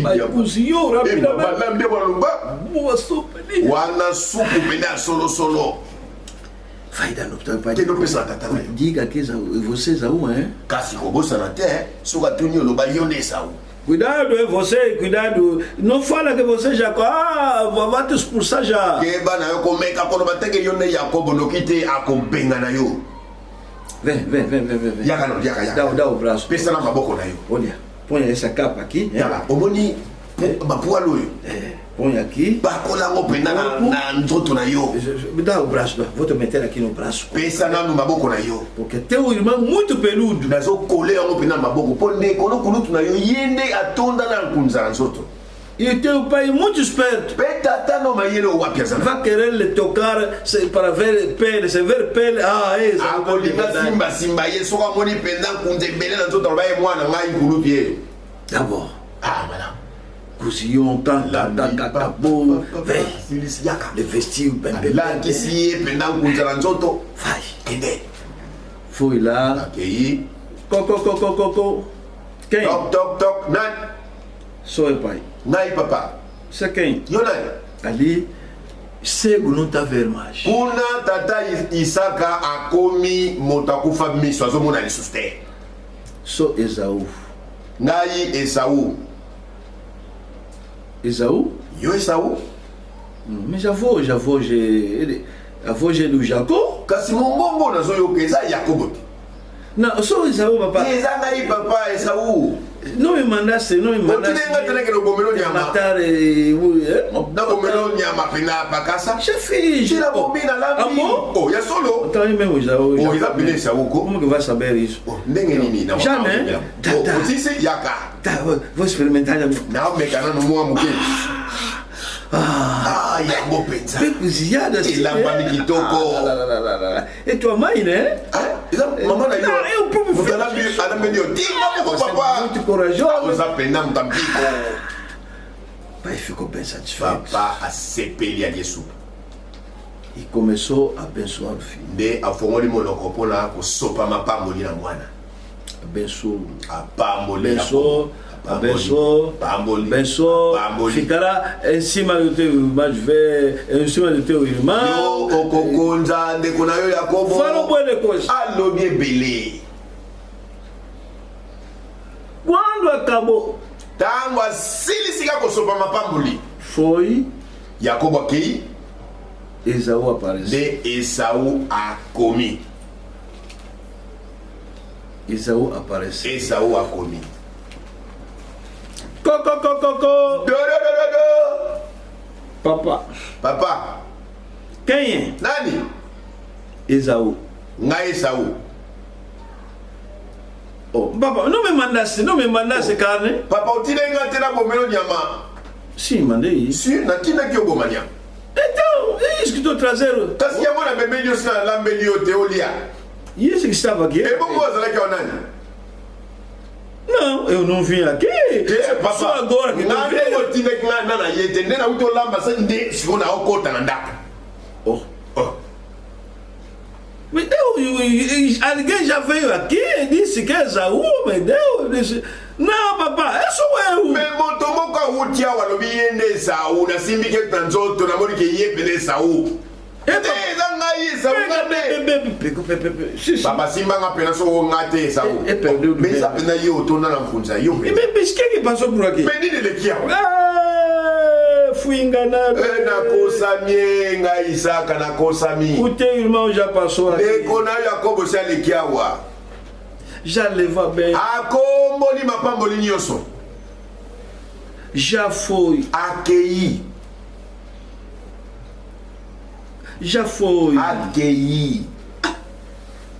Mas cozinhou rapidamente. Boa sopa. Wana supu pena solo. Vai dar no pai. Tem no pensar tata. Diga que você Esaú, hein? Kasi kobosa na te, soka tunyo lo ba yone Esau. Cuidado, você, cuidado. Não fala que você já. Vai te expulsar já. Que ba na yo komeka kono bateke yone Yakobo no kite akombenga na yo. Vem. Yaka. Dá o braço. Pesa na maboko na yo. Olha, põe essa capa aqui. Yaka, omoni bapualo yo. Põe aqui. Bakola ngo pena na nzoto na yo. Me dá o braço, vou te meter aqui no braço. Pesa na no maboko na yo. Porque teu irmão muito peludo. Nazo kole ngo pena maboko ponde kono kulutu na yo yende atonda na nkunza nzoto. E teu pai muito esperto. Petata no mayele wapi azana. Vai querer lhe tocar para ver pele, se ver pele. Essa. Akolinga simba yeso ka moni penda nkunze bele na nzoto ba ye mwana ngai kulutu ye. Tá bom. Madame. Cousillon, acabou. Vem. Le vestiu, bem. Lá que se penda nkunza na nzoto. Vai. Kende. Fui lá. Akei. Coco. Quem? Toc. Nan. Sou o pai. Nai papa. Você é quem? Yonai. Ali, cego não está a ver mais. Kuna tata Isaka akomi motakufa miso azomona lisuste. Sou Esaú. Ngai Esau. Esaú? Yo Esau? Mas avô do Jacó? Kasi mongongo nazo yoka eza Yakobo. Não, eu sou Esaú, papai. Eza ngai papa Esau. Não me mandasse. Otinenga que no bomelo nyama. Matar Na bomelo nyama pena pakasa. Já fiz. Tira bombina lá. Amor? Oh, ya solo. Então mesmo Esaú. Oh, eza pena Esau ko. Como que vai saber isso? Ndenge nini na. Já, né? Tá. Otise yaka. Tá, vou experimentar. Na mekana no moa muke. Yango pensa. Bem cozinhada assim. Ilamba ni kitoko. É tua mãe, né? Maman na yo. Não, eu próprio fiz. Papa. Muito corajoso. Você aprendeu tambiko. Pai ficou bem satisfeito. Papa a sepeli a Yesu. E começou a abençoar o filho. De afongoli monoko pona ko sopa mapambo ni na mwana. abençoe. Abençoe. Abençoe. Ficará em cima do teu mais velho, em cima do teu irmão. Fala um monte de coisa. Quando acabou, foi Jacobo aqui. Esaú apareceu. De Esaú a comi. Esaú apareceu. Esaú a comi. Co. Papa. Quem é? Nani? Esaú. Nga Esaú. Oh, papa, não me mandasse carne? Papa, o tira engatera bomelo nyama. Sim, mandei. Sim, na kina que o bomania. Então, é isso que estou trazendo. Tá se chamando bebê de na lambelio teolia. E esse que estava aqui? É bom você lá que é o Nani. Não, eu não vim aqui. Papa, só agora que não vem. Não tive que lá na yete, nem na uto lamba sem de segunda o cota anda. Oh. Me deu, alguém já veio aqui e disse que é Esaú, me deu, disse, não, papá, é só eu. Me montou com a utia, o alobi ende Esaú, na simbi que tanzoto, na mori que ia pede Esaú. Papa Simba apenas o ngate Esaú. Mas apenas eu tô na funza, eu. Mas quem que passou por aqui? Menino de que fui enganado. Na coisa minha, na Isaac, na coisa minha. O teu irmão já passou aqui. E quando Jacobo se aliquiawa. Já levou bem. A como ni mapamboli nyoso. Já foi. AQI. Já foi. AQI.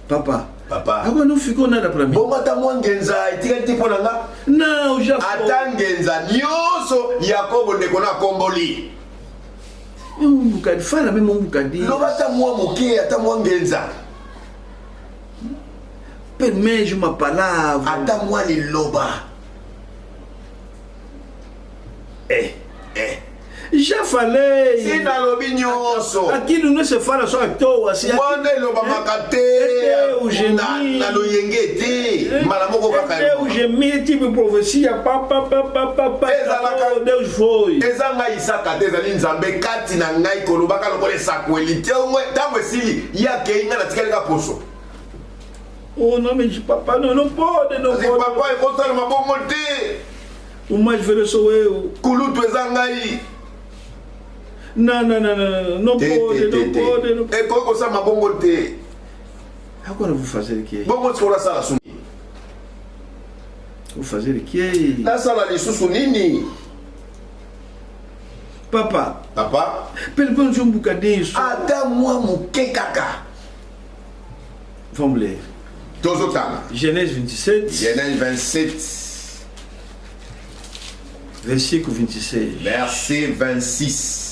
Papa. Agora não ficou nada para mim. Bom, mata mwangenza, tika tipo nanga. Não, já foi. Atangenza nyoso Jacobo ndekona komboli. Um bocadinho, fala mesmo um bocadinho. Não bata muamuke, ata mwangenza. Permeja uma palavra. Ata mwali loba. Já falei. Sina lobi nyoso. Aquilo não se fala só à toa. Assim, Quando ele loba makate. Na lo yengete. Malamoko kaka. Deus gemia, tipo profecia. Deus foi. Ezanga Isaka teza ni nzambe kati na ngai kolobaka lokole sakweli. Tango esili yake inga na tikalika poso. O nome de papai não pode. Papai encontra uma bom monte. O mais velho sou eu. Kulutu ezangai. Não pode. É como você uma bom monte. Agora eu vou fazer o quê? Vamos escolar sala suni. Vou fazer o quê? Na sala de sussunini. Papa. Pelo menos um bocadinho. Até muamuke kaka. Vamos ler. Genèse 27. Genèse 27. Versículo 26. Verset 26.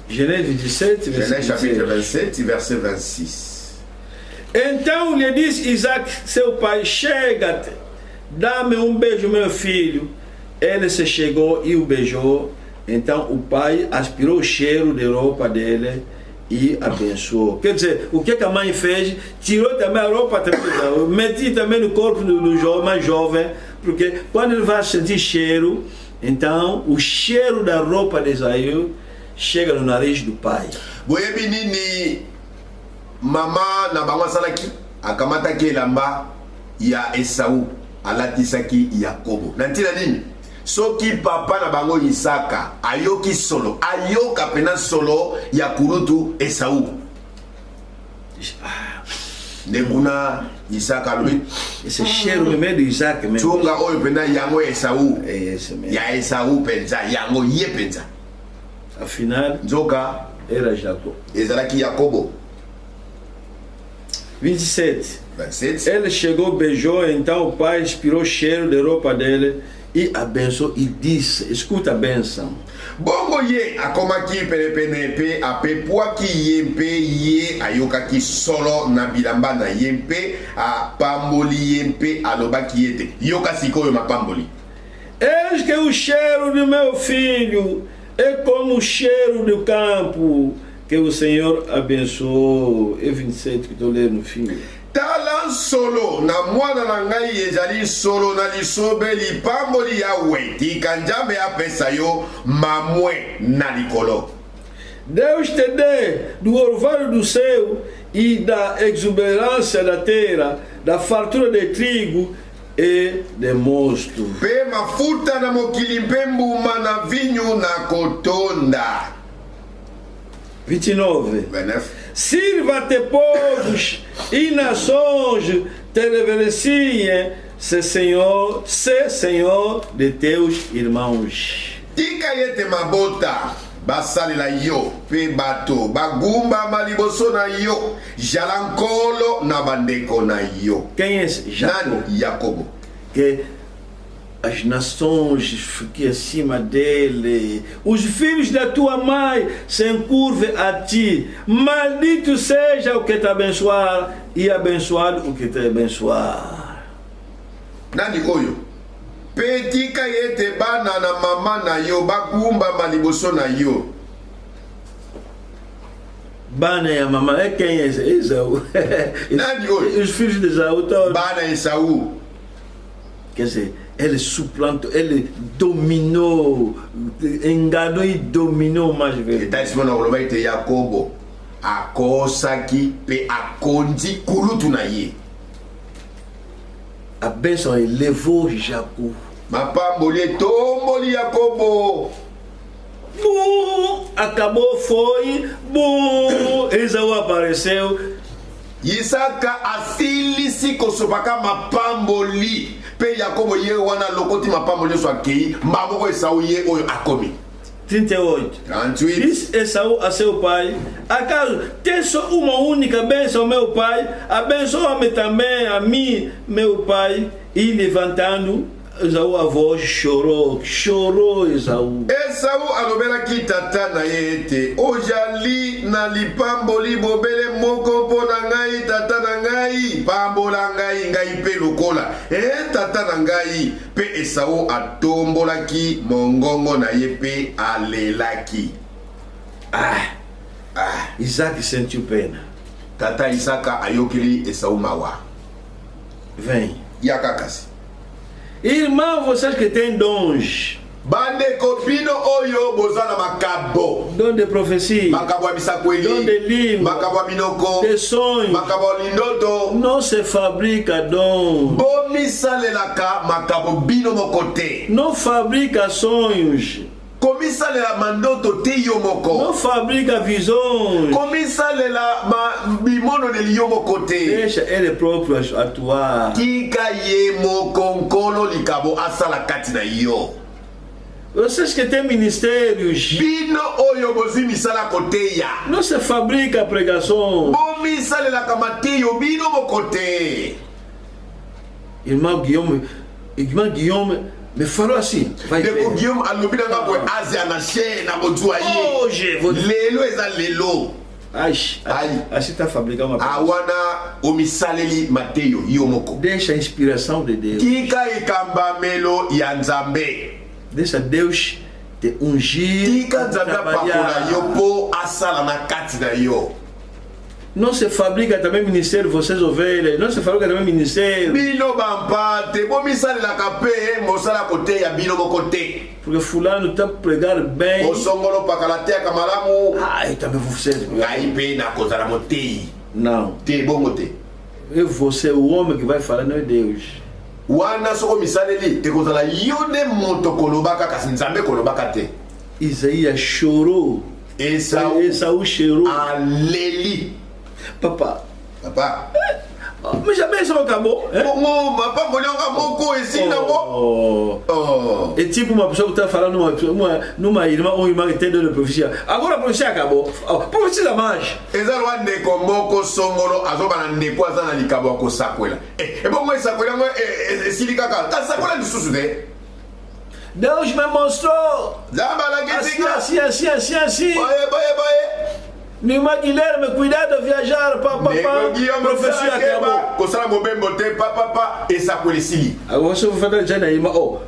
Genèse 27, Genèse chapitre 27, verset 26. Então lhe disse Isaac, seu pai, chega-te, dá-me um beijo, meu filho. Ele se chegou e o beijou. Então o pai aspirou o cheiro de roupa dele e abençoou. Quer dizer, o que a mãe fez? Tirou também a roupa, meti também no corpo do mais jovem, porque quando ele vai sentir cheiro, então o cheiro da roupa de Esaú chega no nariz do pai. Boyebi nini mama na bango salaki akamataki elamba ya Esaú alatisaki Yakobo. Nantina nini? Soki papa na bango Isaka ayoki solo, ayoka pena solo ya kurutu Esaú. Nebuna Isaka lui. Esse cheiro no meio de Isaac mesmo. Tunga oyo pena yango Esaú. Ya Esaú penza yango ye penza. Afinal, Nzoka era Jacob. Ezalaki Yakobo. 27. Ele chegou, beijou, então o pai expirou o cheiro de roupa dele e abençoou e disse, escuta a benção. Bongo ye akomaki penepe apepuaki yempe ye ayokaki solo na bilamba na yempe a pamboli yempe alobaki yete yoka sikoyo mapamboli. Eis que o cheiro do meu filho é como o cheiro do campo Que o Senhor abençoe. E 27 que estou lendo no fim. Tala solo na mwana na ngai ezali solo na lisobe lipamboli Yawe tika Nzambe apesa yo mamwe na likolo. Deus te dê do orvalho do céu e da exuberância da terra, da fartura de trigo e de mosto. Pe mafuta na mokili mpe mbuma na vinho na kotonda. 29. 29. Sirva-te povos e nações te reverenciem, se Senhor de teus irmãos. Tika yete mabota basalela yo pe bato bagumba maliboso na yo jalankolo na bandeko na yo. Quem é esse? Nani? Yakobo. Que as nações fiquem acima dele, os filhos da tua mãe se encurvem a ti. Maldito seja o que te abençoar e abençoado o que te abençoar. Nani oyo? Petika yete bana na mama na yo bagumba maliboso na yo. Bana e a mamãe, é quem é esse? Esaú. Nani oyo? Os filhos de Esaú todos. Bana Esaú. Quer dizer, ele suplantou, ele dominou, enganou e dominou mais vezes. Está escrito na Bíblia que Yakobo akosaki pe akondi kulutu na ye. A bênção levou Jacó. Mapamboli tomboli Yakobo. Bum, acabou, foi. Bum, Esaú apareceu. Isaka asilisi kosopaka mapamboli. Pe Yakobo ye wana lokoti mapamboli so akei. Maboko Esaú ye oyo akomi. 38. 38. Disse Esaú a seu pai: acaso tem só uma única bênção, meu pai? Abençoa-me também a mim, meu pai. E levantando, Esaú a voz chorou Esaú. Esaú alobelaki tata na ye ete ojali na lipamboli bobele moko mpo na ngai tata na ngai pambola ngai ngai pe lokola tata na ngai. Pe Esaú atombolaki mongongo na ye pe alelaki. Isaac sentiu pena. Tata Isaka ayokeli Esaú mawa. Vem. Yakakasi. Irmão, vocês que têm dons. Bande kopino oyo bozana makabo. Dom de profecia. Makabo ya bisakweli. Dom de língua. Makabo ya minoko. De sonhos. Makabo ya lindoto. Não se fabrica dom. Bomisalelaka makabo bino mokote. Não fabrica sonhos. Komisalela mandoto te yo moko. Não fabrica visões. Komisalela bimono de yo mokote. Deixa ele próprio atuar. Tika ye mokonkolo likabo asala kati na yo. Vocês que têm ministérios. Bino oyo bozi misala koteya. Não se fabrica pregação. Bomisalela kamateyo bino mokote. Irmão Guillaume me falou assim. Vai ver. Guillaume alobina ngabo Asia na che na modua ye. Hoje vou. Lelo eza lelo. Assim está fabricando uma. Awana omisaleli mateyo yo moko. Deixa a inspiração de Deus. Tika ikambamelo ya Nzambe. Deixa Deus te ungir. Tika Nzambe apakola yo po asala na kati na yo. Não se fabrica também ministério, vocês ovelhas. Não se fabrica também ministério. Bino bampate, bomisalela kape, mosala kote ya bino mokote. Porque fulano está pregar bem. O songolo pakalatea kamalamu. Ai, também você. Ngai pe na kozala motei. Não. Te bongo te. É você, o homem que vai falar, não é Deus. Wana soko misaleli, te kozala yone moto kolobaka kasi Nzambe kolobaka te. Isaías chorou. Esaú chorou. Aleli. Papa. Mas a bênção acabou. É tipo uma pessoa que está falando numa irmã ou irmã que tem dor de profecia. Agora a profecia acabou. Precisa mais. Deus me mostrou. Assim. Nima Guilherme, cuidado viajar, papa. Professeur Akeba, Kosala Mobembo te papa et ça polisi. Você vai fazer já daí, mas oh,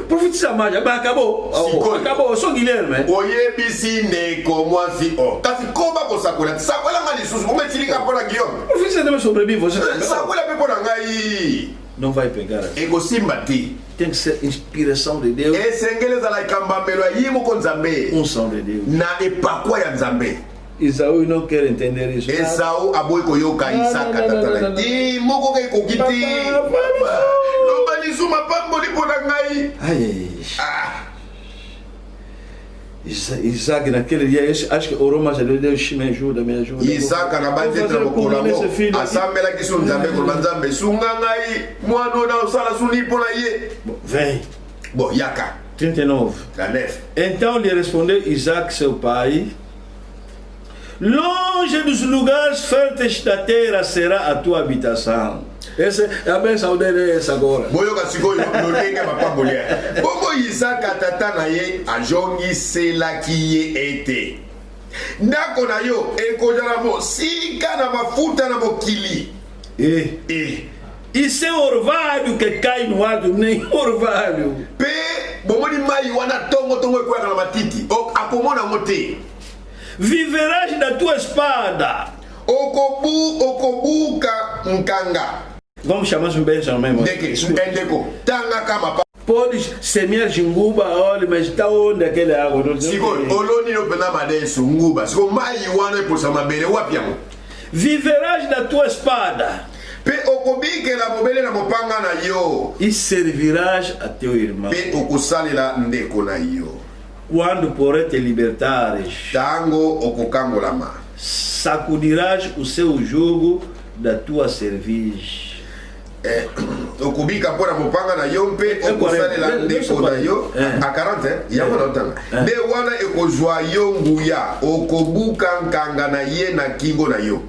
profetiza mais, acabou. Acabou, só Guilherme. Oye bisi ne como assim, oh. Kasi koba kosakola, sakola ngani susu, como tilika pona Guillaume. Profetiza também sobrevive, você. Sakola pe pona ngai. Não vai pegar assim. Ego simbati. Tem que ser inspiração de Deus. Esengele za la kambambelo yimo ko Nzambe. Unção de Deus. Na epakwa ya Nzambe. Isaú não quer entender isso. Esaú aboy koyoka Isaka tatala. Ti moko ke kokiti. No balizuma pambo li pona ngai. Ai. Isaac naquele dia, acho que orou mais a Deus, me ajuda. Isaac na base de trabalho, assembla que são Nzambe com Nzambe, sunga ngai, moano na usala suni pona ye. Vem. Bom, yaka. 39. Então lhe respondeu Isaac, seu pai: longe dos lugares férteis da terra será a tua habitação. Essa é a benção dele, essa agora. Boyo kasiko no lenga papa bolé. Bobo Isaac tata na ye ajongi sela ki ye ete. Ndako na yo ekozala mo sika na mafuta na mokili. E seu orvalho que cai no alto, nem orvalho. Pe bomoni mai wana tongo kwa na matiti. O akomona mote. Viverás da tua espada. Okobuka nkanga. Vamos chamar de bênção mesmo. Podes semear jinguba, olha, mas está onde aquele água? Viverás da tua espada. E servirás a teu irmão. Quando porém te libertares, sacudirás o seu jugo da tua cerviz. Okubika pora mopanga na yompe okusalela ndeko na yo a 40 yango na otanga de wana ekozwa yo nguya okobuka nkanga na ye na kingo na yo.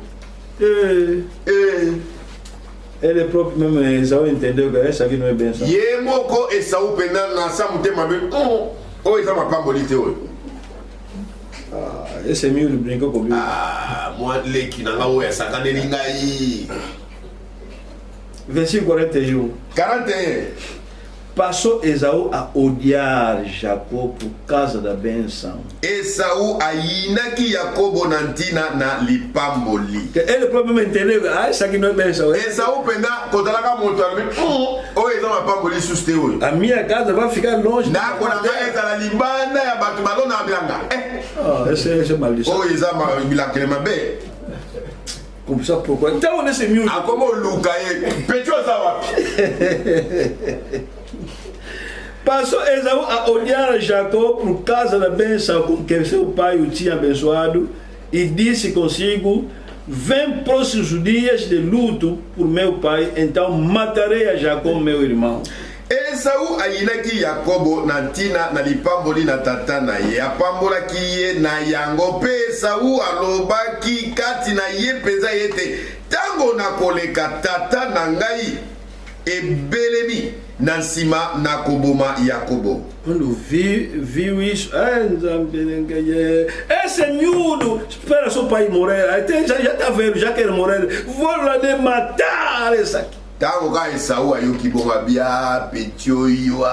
Ele próprio mesmo Esaú entendeu que essa aqui não é benção. Ye moko Esaú pena na samutema be o eza mapambo lite oyo. Esse é miúdo brincou comigo. Moi leki na nga oya sakaneli ngai. Versículo 41. 41. Passou Esaú a odiar Jacó por causa da benção. Esaú ainaki Jacobo nantina na lipamboli. Ele provavelmente entendeu, isso aqui não é benção. Esaú penda kotalaka moto ali. O eza mapamboli susteu. A minha casa vai ficar longe. Na kona eza la libanda ya batu balona bilanga. Esse é maldição. O eza bilanga mabe. Comme ça, pourquoi? Então, nesse miúdo. Como o Luca é. Petro Zawa. Passou Esaú a odiar Jacó por causa da bênção com que seu pai o tinha abençoado e disse consigo: vem próximos dias de luto por meu pai, então matarei a Jacó, meu irmão. Esaú ayinaki Yakobo na ntina na lipamboli na tata na ye apambolaki ye na yango pe Esaú alobaki kati na ye peza yete tango na koleka tata na ngai ebelemi na nsima na koboma Yakobo. Quando viu isso, esse miúdo espera só para ir morrer, até já está velho, já quer morrer, vou lá de matar essa aqui. Tango ka Esaú ayoki bonga bia petio yo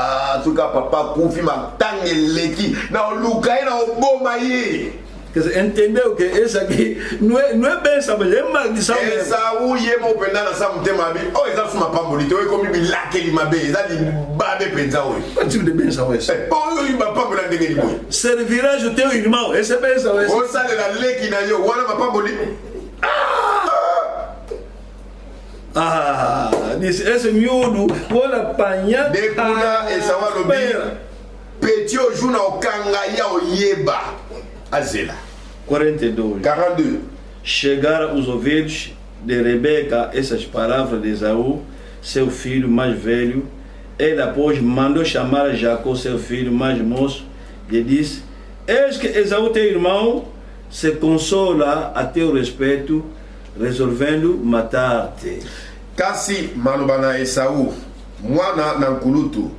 tuka papa kufi matangeleki na oluka na oboma ye. Quer dizer, entendeu que esse aqui não é benção, mas é maldição. Esaú ye mo penda na samutema bi. O eza suma pamboli to e komi bi lakeli mabe, eza di babe penza o. Qual tipo de benção é essa? O yo ba pambola ndenge ni boy. Servirás o teu irmão, essa é benção essa. O sale la leki na yo, wana ma pamboli. Disse, esse miúdo pode apanhar. Dekuna Esaú alobi. Petio juna okanga ya oyeba. Azela. 42. Chegaram os ouvidos de Rebeca essas palavras de Esaú, seu filho mais velho. Ele, após, mandou chamar Jacó, seu filho mais moço, e disse: eis que Esaú, teu irmão, se consola a teu respeito, resolvendo matar-te. Kasi malobana Esaú, mwana na nkulutu,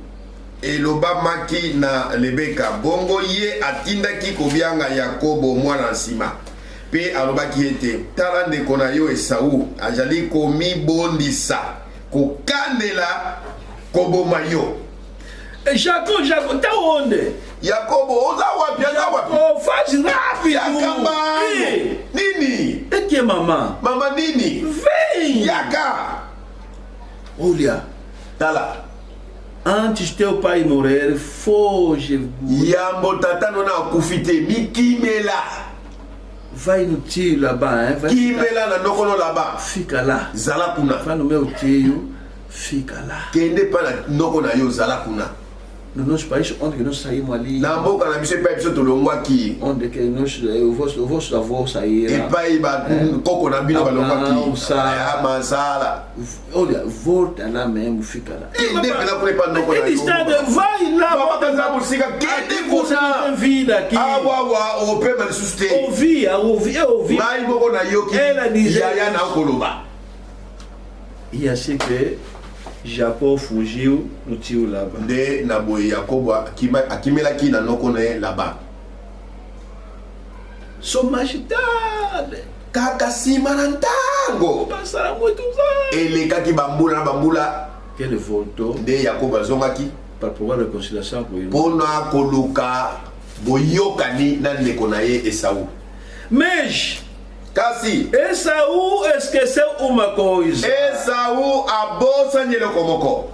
eloba maki na Rebeka, bongo ye atindaki kobianga Yakobo mwana nsima. pe alobaki ete tala ndeko na yo Esau azali komibondisa kokandela koboma yo. Jacob tá onde? Yakobo oza wapi? Oh, faz rápido. Yakamba nini? É que é mamã? Mama nini? Vem. Yaka. Olha, Tala. antes teu pai morrer, foge. Yambo tata nona kufite mikimela. Vai no tio lá, hein? Vai Kimela na nokono là-bas. Fica lá. Zala kuna. Vai no meu tio, fica lá. Kende pa na nokono yo zala kuna. No nosso país, onde que nós saímos ali? Na mboka na biso pa biso tolongwa ki. Onde que nós, o vosso avô saíram? E pai ba koko na bino balongwa ki. Sala. Masala. Olha, volta lá mesmo, fica lá. Kende pela kule pa nokono yo. Ele está, vai lá. Papa kaza musika kende Você não kuna. tem vida aqui. Awa o pe mal suste. Ouvia. Mai moko na yo ki. Ela dizia. Yaya na koloba. E assim que Jacob fugiu no tio Laban. De na boye Yakobo akimela ki na nokono ye là-bas. Só mais tarde. Kaka sima na ntango. Passaram muitos anos. Elekaki bambula na bambula Que ele voltou de Yakobo azongaki para provar a reconciliação com ele. mpona koluka boyokani na ndeko na ye Esau. Mas Kasi Esaú esqueceu uma coisa. Esau abosani eloko moko.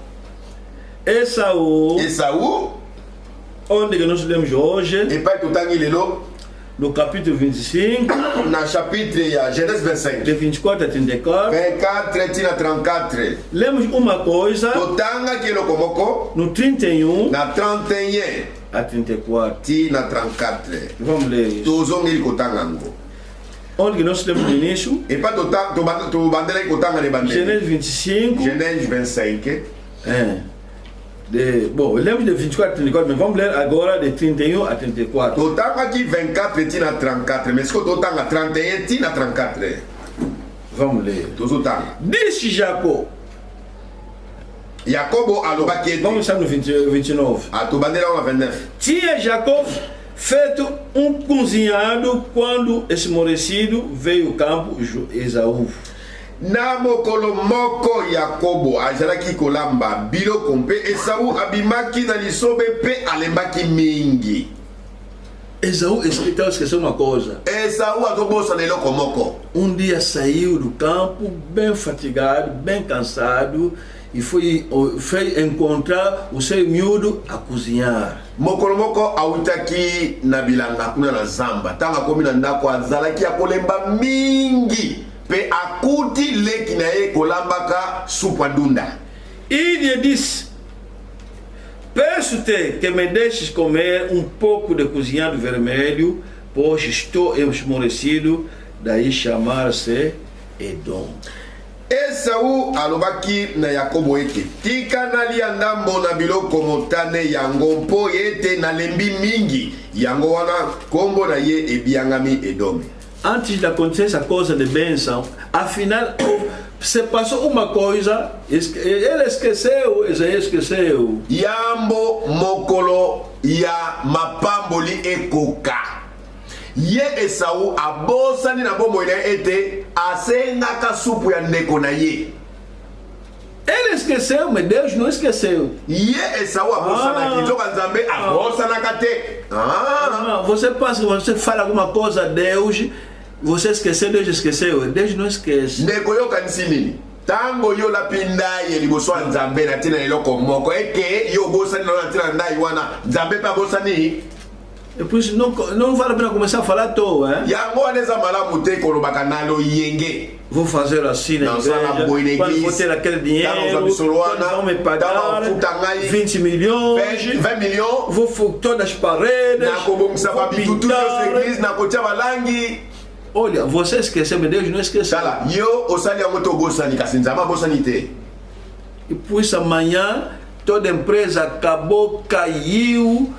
Esaú, Onde que nós lemos hoje, epai totangi lelo no capítulo 25, na chapitre ya Genèse 25 de 24 a 34, 24 tina 34 lemos uma coisa totangaki eloko moko no 31 na 31 a 34. tina 34 Vamos ler isso. tozongeli kotanga yango Onde que nós lemos no início, epai tobandelaki kotanga le bandeli Genèse 25. Genèse 25 Bom, lemos de 24 a 34, mas vamos ler agora de 31 a 34. totangaki 24 tina 34 mais siko totanga 31 tina 34 Vamos ler. tozotanga. Disse Jacob. Yakobo alobaki ete Vamos estar no 29. atobandela wana 29 Tinha Jacob feito cozinhado quando esmorecido veio o campo Esaú. na mokolo moko Yakobo azalaki kolamba biloko mpe Esau abimaki na lisobe mpe alembaki mingi. Esaú esqueceu uma coisa. Esau azobosana eloko moko. Dia saiu do campo bem fatigado, bem cansado e foi encontrar o seu miúdo a cozinhar. Mokolo moko awutaki na bilanga kuna na zamba tanga komi na ndako azalaki akolemba mingi pe akuti leki na ye kolambaka supu ndunda. Ele disse: peço-te que me deixes comer pouco de cozinhado vermelho, pois estou esmorecido. Daí chamar-se Edom. Esau alobaki na Yakobo ete tika nalia ndambo na biloko motane yango mpo ete nalembi mingi yango wana kombo na ye ebiangami Edom. Antes de acontecer essa coisa de bênção, afinal se passou uma coisa, ele esqueceu, Isaías esqueceu. Yambo mokolo ya mapamboli ekoka. Ye Esau abosani na bombo ina ete asengaka supu ya ndeko na ye. Ele esqueceu, mas Deus não esqueceu. Ye Esau abosana kizoka nzambe abosana kate. Você pensa que você fala alguma coisa a Deus, você esqueceu, Deus esqueceu. Deus não esquece. Ndeko yo kanisi nini? Tango yo lapinda ye liboso nzambe na tina eloko moko eke yo bosani na tina ndai wana nzambe pa bosani. E por isso não vale a pena começar a falar à toa, hein? Yango aneza malamu te kolobaka nalo yenge. Vou fazer assim na igreja, quando vou ter aquele dinheiro, quando vão me pagar 20 milhões, 20 milhões, vou todas as paredes, vou pintar. Olha, você esqueceu, meu Deus não esqueceu. E por isso amanhã toda empresa acabou, caiu,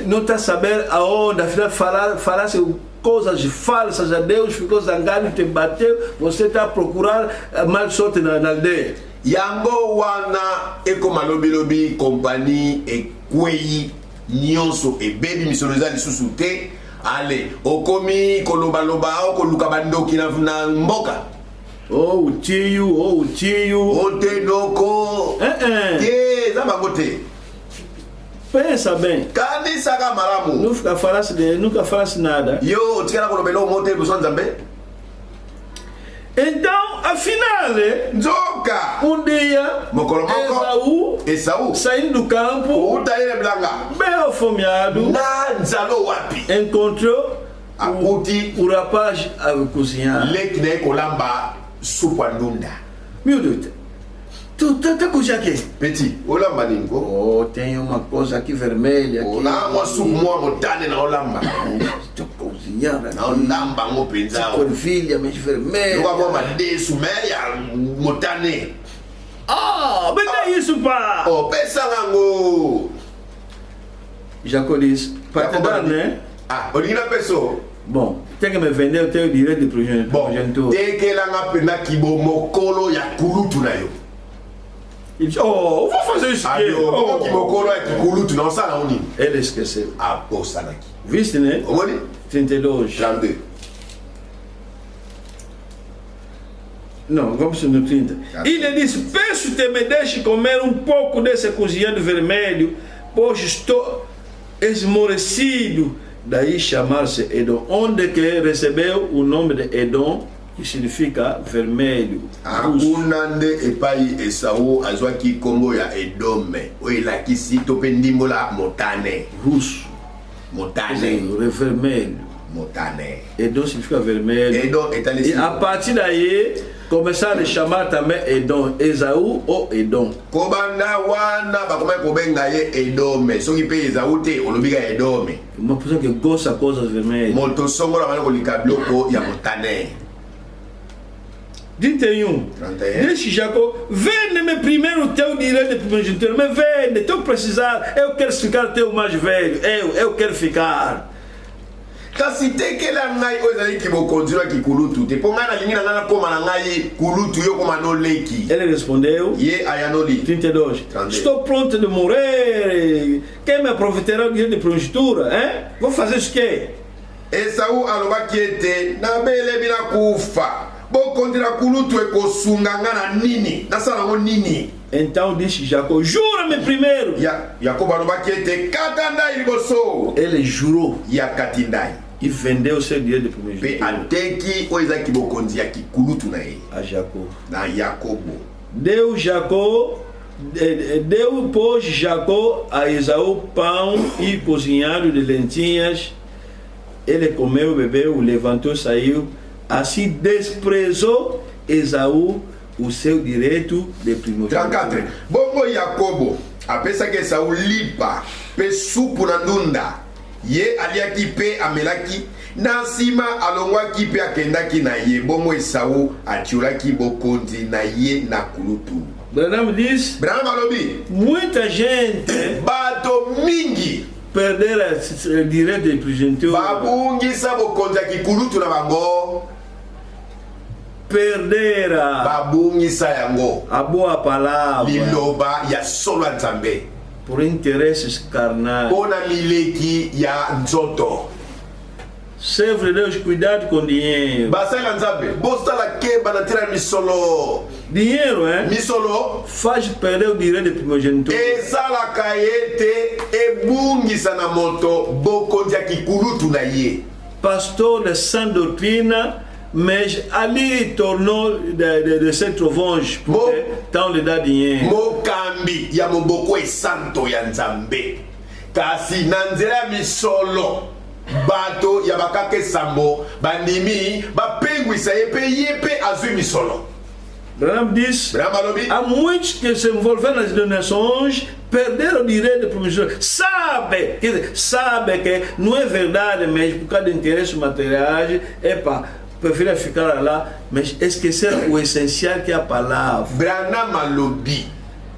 não está sabendo aonde, afinal falasse coisas falsas a Deus, ficou zangado, te bateu, você está a procurar mal sorte na aldeia. Yango wana eko malobi companhie ekwei nyonso ebebi misoloza lisusu te allez okomi koloba loba okoluka bandoki na mboka Oh utiyu otenoko ye za bangote pensa bem kanisa ka malamu nunca falasse nada yo tikala kolobela omote besoin nzambe. Então, afinal, nzoka dia Esaú saindo do campo bem afomeado encontrou o rapaz a cozinhar. Meu Deus, tu tá cozinhando aqui? Petit, olamba ningo. Oh, tem uma coisa aqui vermelha aqui. Uma suco motane na olamba. Estou cozinhando na olamba mo pensa. Corvilha mais vermelha. Uma bomba desu meia motane. Ah, mas é isso, pá. Oh, pensa nango. Jacó disse, para te dar, né? Ah, origina pessoa. Bom, tem que me vender, eu tenho o direito de progenitor. Bom, tem que lá na pena que mokolo ya kulutu na yo. Ele disse, oh, vou fazer isso aqui. Oh, que mokolo é kulutu não sai onde? Ele esqueceu. Ah, posta aqui. Viste, né? Onde? 32. 32. Não, vamos no 30. Ele disse, peço-te me deixe comer um pouco desse cozinhando vermelho, pois estou esmorecido. Daí chamar-se Edom, onde que recebeu o nome de Edom, que significa vermelho. Akunande epai Esaú azwaki kombo ya Edome. Oila kisito pendimola motane. Russo. Motane. Vermelho. Motane. Edom significa vermelho. Edom est allé. E a partir daí começaram a chamar também Edom, Esaú ou Edom. Kobanda wana bakoma kobenga ye Edome. Soki pe Esaú te olobiga Edome. Uma pessoa que gosta de coisas vermelhas. Moto songo la mano kolika bloko ya motane. 31. Deixe Jacó, vende-me primeiro o teu direito de primogenitura, me vende, estou precisar, eu quero ficar teu mais velho, eu quero ficar. Kasi tekela ngai ozali ki bokonzira ki kulutu te ponga na lingi na ngana koma na ngai kulutu yo koma no leki. Ele respondeu, ye ayanoli 32. Estou pronto de morrer. Quem me aproveitará o direito de primogenitura, hein? Vou fazer isso que? Esaú alobaki ete na bele bina kufa. Bokondira kulutu ekosunga ngana nini? Nasala ngo nini? Então disse Jacó, jura-me primeiro. Jacob alobaki ete katandai liboso. Ele jurou. Katindai. E vendeu seu direito de primogenitura. Pe ateki oizaki bokonzi yaki kulutu na ye. A Jacó. Na Jacobo. Deu pois Jacó a Esaú pão e cozinhado de lentilhas. Ele comeu, bebeu, levantou, saiu. Assim desprezou Esaú o seu direito de primogenitura. 34. Bongo Jacobo apesa que Esaú lipa pe supu na ndunda. Ye aliaki pe amelaki na nsima alongwaki pe akendaki na ye. Bongo Esaú atiolaki bokonzi na ye na kulutu. Branham diz, alobi, muita gente bato mingi perderam o direito de primogenitura. Babungisa bokonzi ki kulutu na bango. Perdera babungisa yango a boa palavra liloba ya solo nzambe por interesses carnais. Bona mileki ya nzoto. Servo de Deus, cuidado com dinheiro. Basala nzambe bosala ke banatira misolo. Dinheiro, misolo faz perder o direito de primogenitura. Ezala kaete ebungisa na moto bokondia kikulutu na ye. Pastor de sã doutrina, mas ali tornou de ser trovões, porque estão lhe dar dinheiro. Mokambi ya moboko e santo ya nzambe. Kasi nanzela misolo bato ya bakake sambo bandimi bapengwisa yepe azui misolo. Branham diz, há muitos que se envolveram nas donações, perderam o direito de primogenitura. Sabe que não é verdade mesmo, por causa de interesses materiais, prefere ficar lá, mas esquecer o essencial que é a palavra. Branham alobi,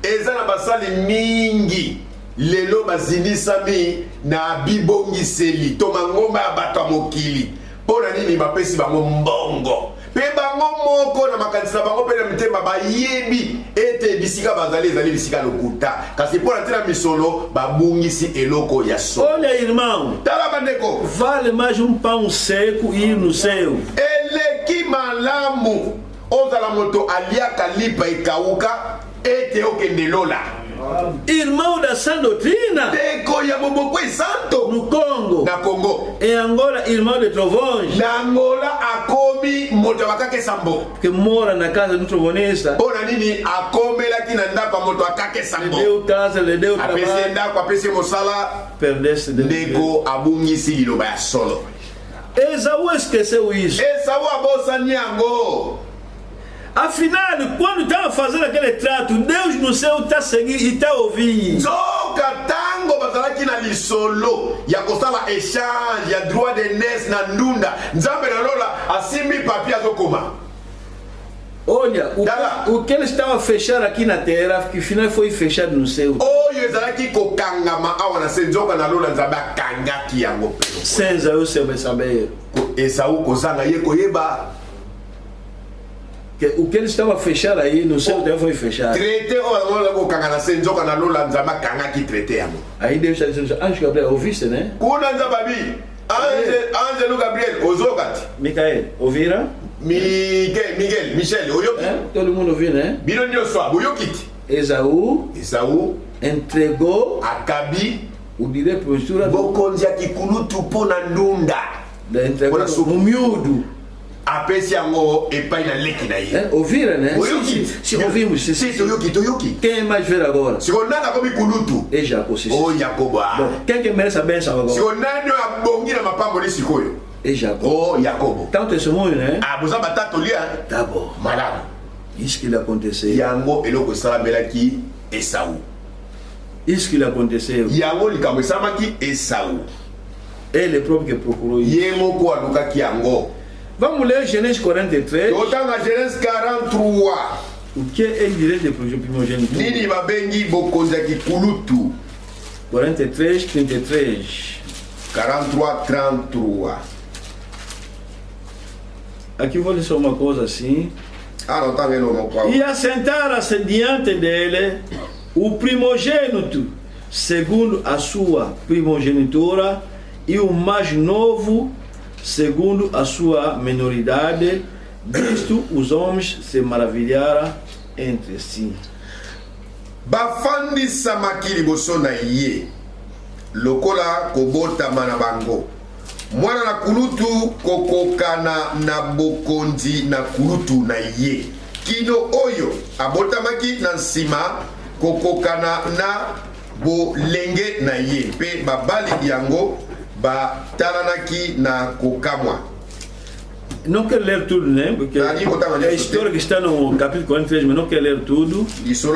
ezana basali mingi, lelo bazinisami na bibongiseli, tomangomba abato mokili, pona nini bapesi bango mbongo. Pe bango moko na makanisa bango pe na mitema bayebi ete bisika bazali ezali bisika lokuta kasi pona tena misolo babungisi eloko ya so. Olha irmão, tala bandeko, vale mais pão seco ir no céu. Eleki malamu ozala moto aliaka lipa ikauka ete okende lola. Irmão da sã doutrina Deko ya Mobokwe Santo no Congo. Na Congo. Em Angola, irmão de trovões. Na Angola akomi moto akake sambo. Que mora na casa do trovonista. Bona nini akomela kinanda pa moto akake sambo. Le deu casa, le deu trabalho. Apese ndako apese mosala. Perdesse de Deko abungisi liloba ya solo. Esaú esqueceu isso. Esaú abosa nyango. Afinal, quando estava fazendo aquele trato, Deus no céu está seguindo e está ouvindo. Zoka tango bazalaki na lisolo ya kosala échange ya droit de naissance na ndunda. Nzambe na lola asimbi papier azokoma. Olha, o que ele estava fechado aqui na terra, que final foi fechado no céu. Oyo ezalaki kokangama awa na senzoka na lola nzambe akangaki yango. Sem Esaú saber. Esaú kozanga ye koyeba. O que ele estava fechado aí no céu também foi fechado. Traité o kangana senzoka na lola nzamba kangaki traité yango. Aí Deus está dizendo, Anjo Gabriel, ouviste, né? Kuna nzababi. Angelo Gabriel, ozokati. Michael, ouviram? Michel, oyoki. Todo mundo ouviu, né? Bino nyoswa, oyokiti. Esaú entregou akabi o direito de postura bokonzi ya kikulutu pona ndunda. Entregou no miúdo. Apesi yango epai na leki na ye. Ouvira, né? Se ouvimos. Se Toyoki. Quem é mais velho agora? Se o nada como kulutu. É Jacob. Oh, Jacob. Bom, quem que merece a benção agora? Se o nada é bongi na mapambo desse coio. É Jacob. Oh, Jacob. Então testemunho, né? Ah, você vai estar tolia? Tá bom. Malado. Isso que lhe aconteceu. Yango eloko salabela aqui Esaú. Isso que lhe aconteceu. Yango likamesama aqui Esaú. Ele próprio que procurou isso. Yemo ko aluka ki yango. Vamos ler Gênesis 43. Otanga Gênesis 43. O que é o direito de primogênito? Nini babengi bokonzi ya kikulutu. 43, 33. 43, 33. Aqui vou ler só uma coisa assim. Ah, não está vendo no qual. E assentara-se diante dele o primogênito, segundo a sua primogenitura, e o mais novo, segundo a sua menoridade. Disto os homens se maravilharam entre si. Bafandisa makili boso na ye lokola kobota manabango mwana na kulutu kokokana na bokonzi na kulutu na ye kino oyo abotamaki na nsima kokokana na bolenge na ye pe babali yango batalanaki na kokamwa. Não quero ler tudo, né? Porque é a história que está no capítulo 43, mas não quero ler tudo. Está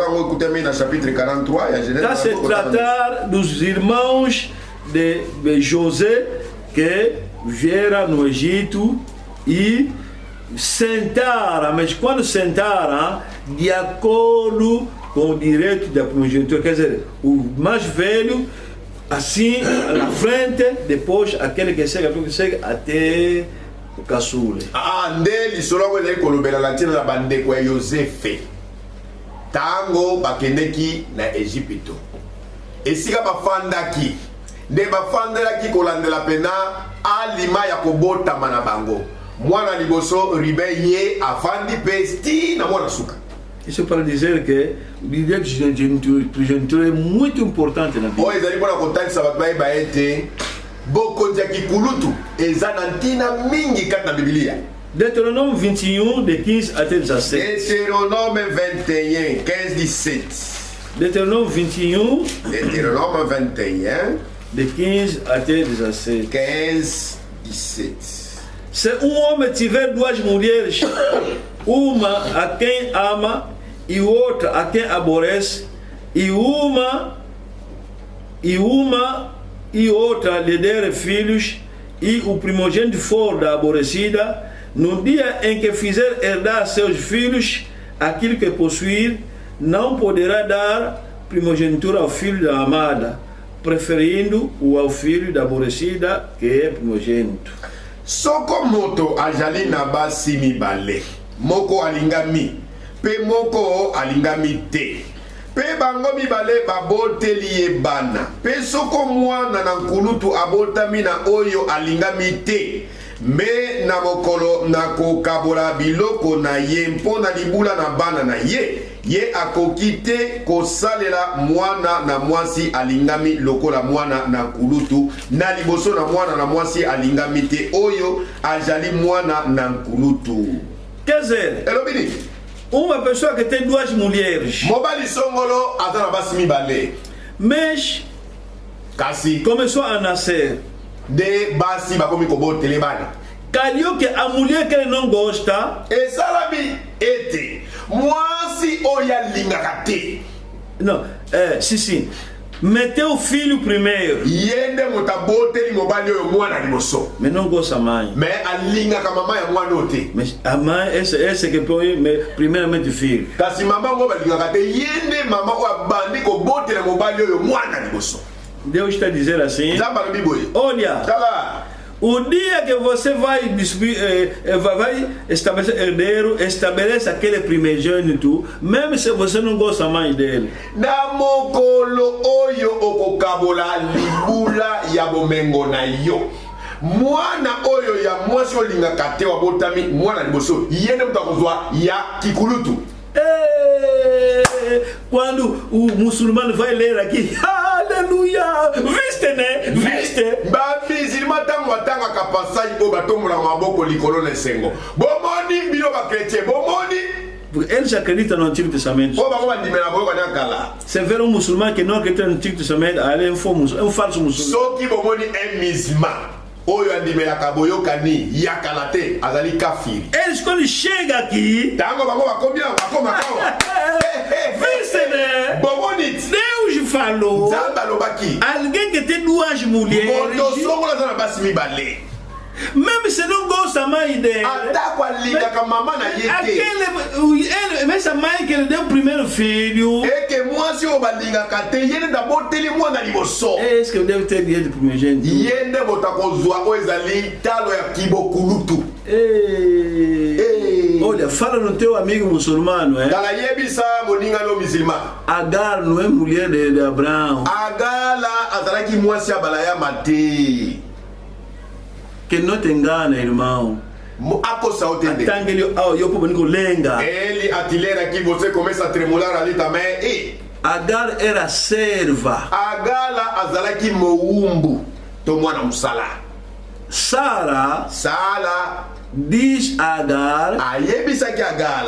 a se tratar dos irmãos de José que vieram no Egito e sentaram, mas quando sentaram, de acordo com o direito da primogenitura, quer dizer, o mais velho, assim, na frente, depois aquele que chega até o caçula. Ah, ndeli solongo ele kolobela latina na bandeko ya Yosefe. Tango bakendeki na Egypto. Esika bafandaki. Nde bafandaki kolandela pena alima ya kobota mana bango. Mwana liboso ribeye afandi pesti na mwana suka. Isso para dizer que o direito de primogenitura é muito importante na Bíblia. Oye, zali pona kontaki sabatbai baete. Bokonzi ya kikulutu eza na ntina mingi kati na Biblia. Deutéronome 21 de 15 até 17. Deutéronome 21 15 17. Deutéronome 21 Deutéronome 21 de 15 até 17. 15 17. Se homem tiver duas mulheres, uma a quem ama e outra a quem aborrece, e outra lhe der filhos, e o primogênito for da aborrecida, no dia em que fizer herdar seus filhos aquilo que possuir, não poderá dar primogenitura ao filho da amada, preferindo-o ao filho da aborrecida, que é primogênito. Soko moto ajali na basi mibale, moko alingami, pe moko alingami te. Pe bango mibale baboteli ye bana. Pe soko mwana na nkulutu abotami na oyo alingami te. Me na mokolo na kokabola biloko na ye mpona libula na bana na ye. Ye akoki te kosalela mwana na mwasi alingami lokola mwana na nkulutu. Na liboso na mwana na mwasi alingami te oyo ajali mwana na nkulutu. Kezer. Elobini. Uma pessoa que tem duas mulheres. Mobali songolo atana basi mibale. Mas kasi começou a nascer. De basi bakomi kobotele bana. Calhou que a mulher que ele não gosta. Esalabi ete. Mwasi oya lingaka te. Não, sim. Meteu o filho primeiro. Yende mutaboteli mobali oyo mwana liboso. Mas não gosta mãe. Mais alingaka mama ya mwana ote. Mas a mãe esse que põe primeiramente o filho. Kasi mama ngo balingaka te yende mama o abandi ko botela mobali oyo mwana liboso. Deus está dizendo assim. Olha. Tala. O dia que você vai estabelecer herdeiro, estabeleça aquele primogênito, mesmo se você não gosta mais dele. Na mokolo oyo okokabola libula ya bomengo na yo. Mwana oyo ya mwasi olingaka te wabotami mwana liboso yende mutakozwa ya kikulutu. Quando o muçulmano vai ler aqui, aleluia, viste né, viste. Musulman tango atanga kapasai o batombola maboko likolo na sengo. Bomoni bino ba chrétien, bomoni. Eles acreditam no Antigo Testamento. C'est vrai um muçulmano que não acredita no Antigo Testamento, ele é um falso muçulmano. Só que bomoni é muçulmano. Oyo andimela kaboyokani yakalate azali kafiri. Eles quando chega aqui, tango bango bakombia bakoma kawa. Viste né? Bomoni Deus falou. Zamba lobaki. Alguém que tem duas mulheres. Moto songo la zana basi mibale. Même se não gosta mais dele. Ata kwa liga ka mama na yete. Aquele, essa mãe que ele deu o primeiro filho. É que moi se o balinga kate yene da boteli mwana liboso. É isso que eu devo ter dinheiro de primogênito. Yene botakozwa o ezali talo ya kibokulutu. Olha, fala no teu amigo muçulmano, é? Kala yebisa moninga no musulman. Agar não é mulher de Abraão. Agala azalaki mwasi abalaya mate. Que não te engana, irmão. Ele atilera que você começa a tremular ali também. Agar era serva. Agala azalaki moumbu. Tomwana musala. Sara diz a Agar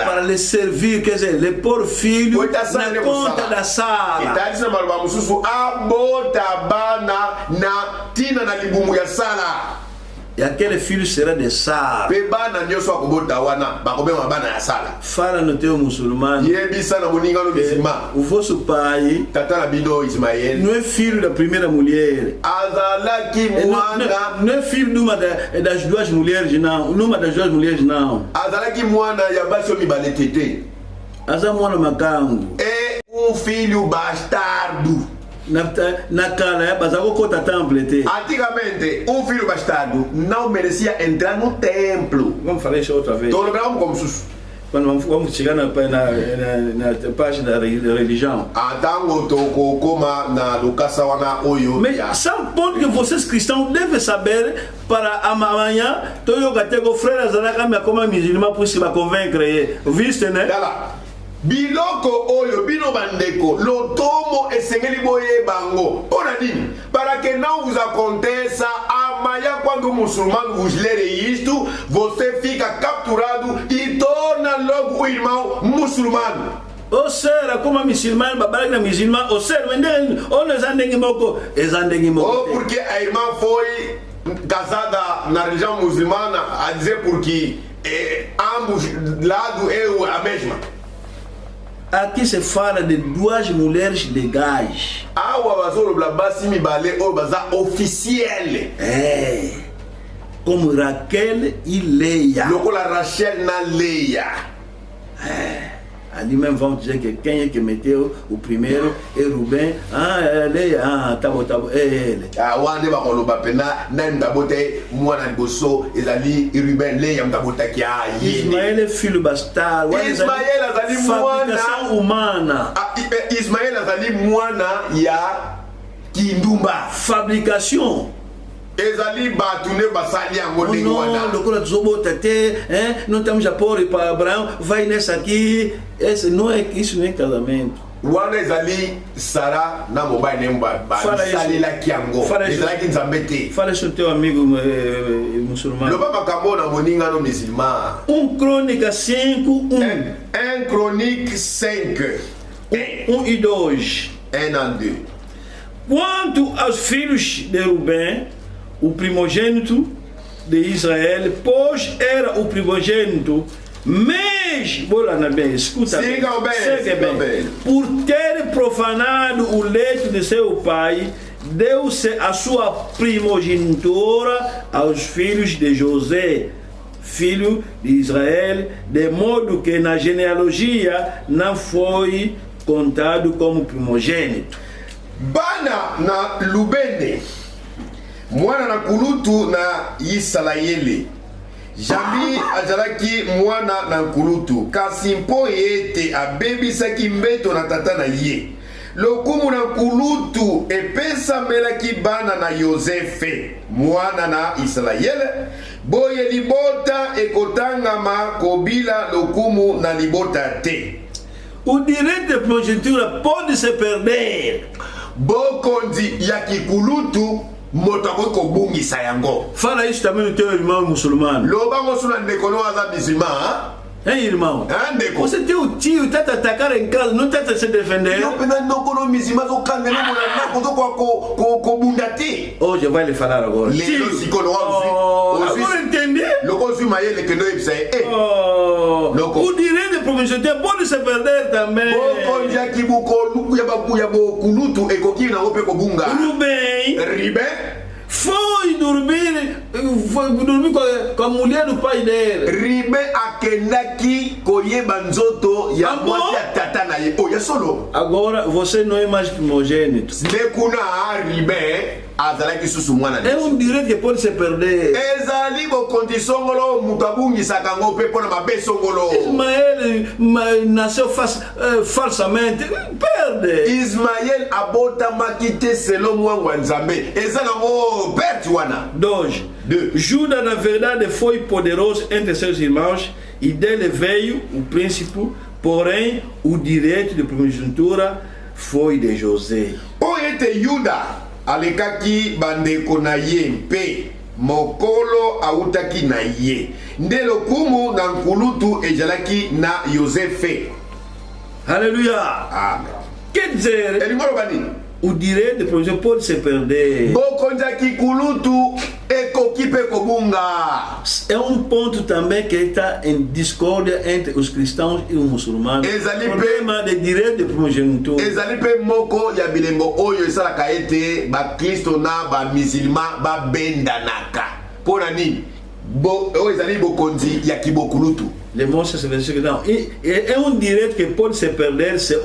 para lhe servir, quer dizer, lhe pôr filho na conta da Sara. Está dizendo para o Mususu, abotabana na tina na libumu ya Sara. E aquele filho será de Sara. Fala no teu muçulmano. O vosso pai não é filho da primeira mulher. Não é filho de uma das duas mulheres, não. Numa das duas mulheres, não. É um filho bastardo. Antigamente, um filho bastardo não merecia entrar no templo. Vamos falar isso outra vez. Quando vamos chegar na página da religião. Mas são pontos que vocês cristãos devem saber para amanhã. Então eu até o freire Zanaka como muçulmano por se convaincre. Viste, né? Biloko oyo bino bandeko lotomo esengeli boye bango pona nini para que não vos aconteça amanhã quando o muçulmano vos ler isto você fica capturado e torna logo o irmão muçulmano. Ou será como a muçulmana babala na muçulmana ou será ou nós andemos ou porque a irmã foi casada na religião muçulmana a dizer porque ambos lados é a mesma. Aqui se fala de duas mulheres legais. Como Raquel e Leia. Rachel na Leia. Ali même vont dire que quem que meteu o primeiro é Ruben, ele, tabo, ele. Wande ba koloba pena na ndabote mwana liboso ezali Ruben le ya ndabota ki Ismaël est filho bastardo. Ismaël azali mwana humana. Ismaël azali mwana ya kindumba. Fabrication. Ezali batune basali yango ndenge wana. Non, lokola tuzobota te, não estamos a pôr para Abraão, vai nessa aqui, esse não é isso, não é casamento. Wana ezali Sara na mobile nemba basalila kiango. Ezali kinzambe te. Fala isso teu amigo muçulmano. Loba makambo na moninga no musulman. Crônica 5, 1 Chronique 5. 1 e 2. 1 a 2. Quanto aos filhos de Rubem, o primogênito de Israel, pois era o primogênito, mas, bem, escuta bem, por ter profanado o leito de seu pai, deu-se a sua primogenitura aos filhos de José, filho de Israel, de modo que na genealogia não foi contado como primogênito. Bana na Lubene, mwana na kulutu na Israeli, Jambi azalaki mwana na kulutu, kasi mpo ete abebisaki mbeto na tata na ye. Lokumu na kulutu epesamelaki bana na Yosefe, mwana na Israeli, boye libota ekotangama kobila lokumu na libota te. O direito de primogenitura pode se perder. Bokondi ya kikulutu moto ko bungisa yango. Fala isso também no teu irmão muçulmano. Loba ngosuna ndekono aza musulman. Irmão, você tem o tio, tá atacar em casa, não tá se defender. Eu pena não kono musulman zo kande no na ko bundati. Hoje vai lhe falar agora. Lelo sikono agora entende? Loko zuma ele que não ipsai. O direito de primogenitura pode se perder também. Boko ndia kibuko luku ya babu ya bokulutu ekoki na ope ko bunga. Ribe foi dormir com a mulher do pai dele. Ribe akendaki koyeba nzoto ya mwasi ya tata na ye. Oh, ya solo. Agora você não é mais primogênito. Nekuna Ribe azalaki susu mwana. É direito que pode se perder. Ezali bokondi songolo mutabungi sakango pe pona mabe songolo. Ismaël nasceu falsamente. Perde. Ismaël abota makite selon mwa nzambe. Ezango perde wana. 2. Judas na verdade foi poderoso entre seus irmãos e dele veio o príncipe, porém o direito de primogenitura foi de José. Oete Yuda alekaki bandeko na ye mpe mokolo autaki na ye nde lokumu na nkulutu ezalaki na Yosefe. Alléluia. Amen. Quer dizer, o direito de primogenitura pode se perder. Bokonjaki kulutu ekokipe kobunga. É ponto também que está em discórdia entre os cristãos e os muçulmanos. O problema de direito de primogenitura. Ezalipe moko ya bilembo oyo esalaka ete ba Kristo na ba musulman ba bendanaka. Pona nini? Oyo ezali bokonzi ya kibokulutu. Demonstra esse versículo. Não. É direito que pode se perder se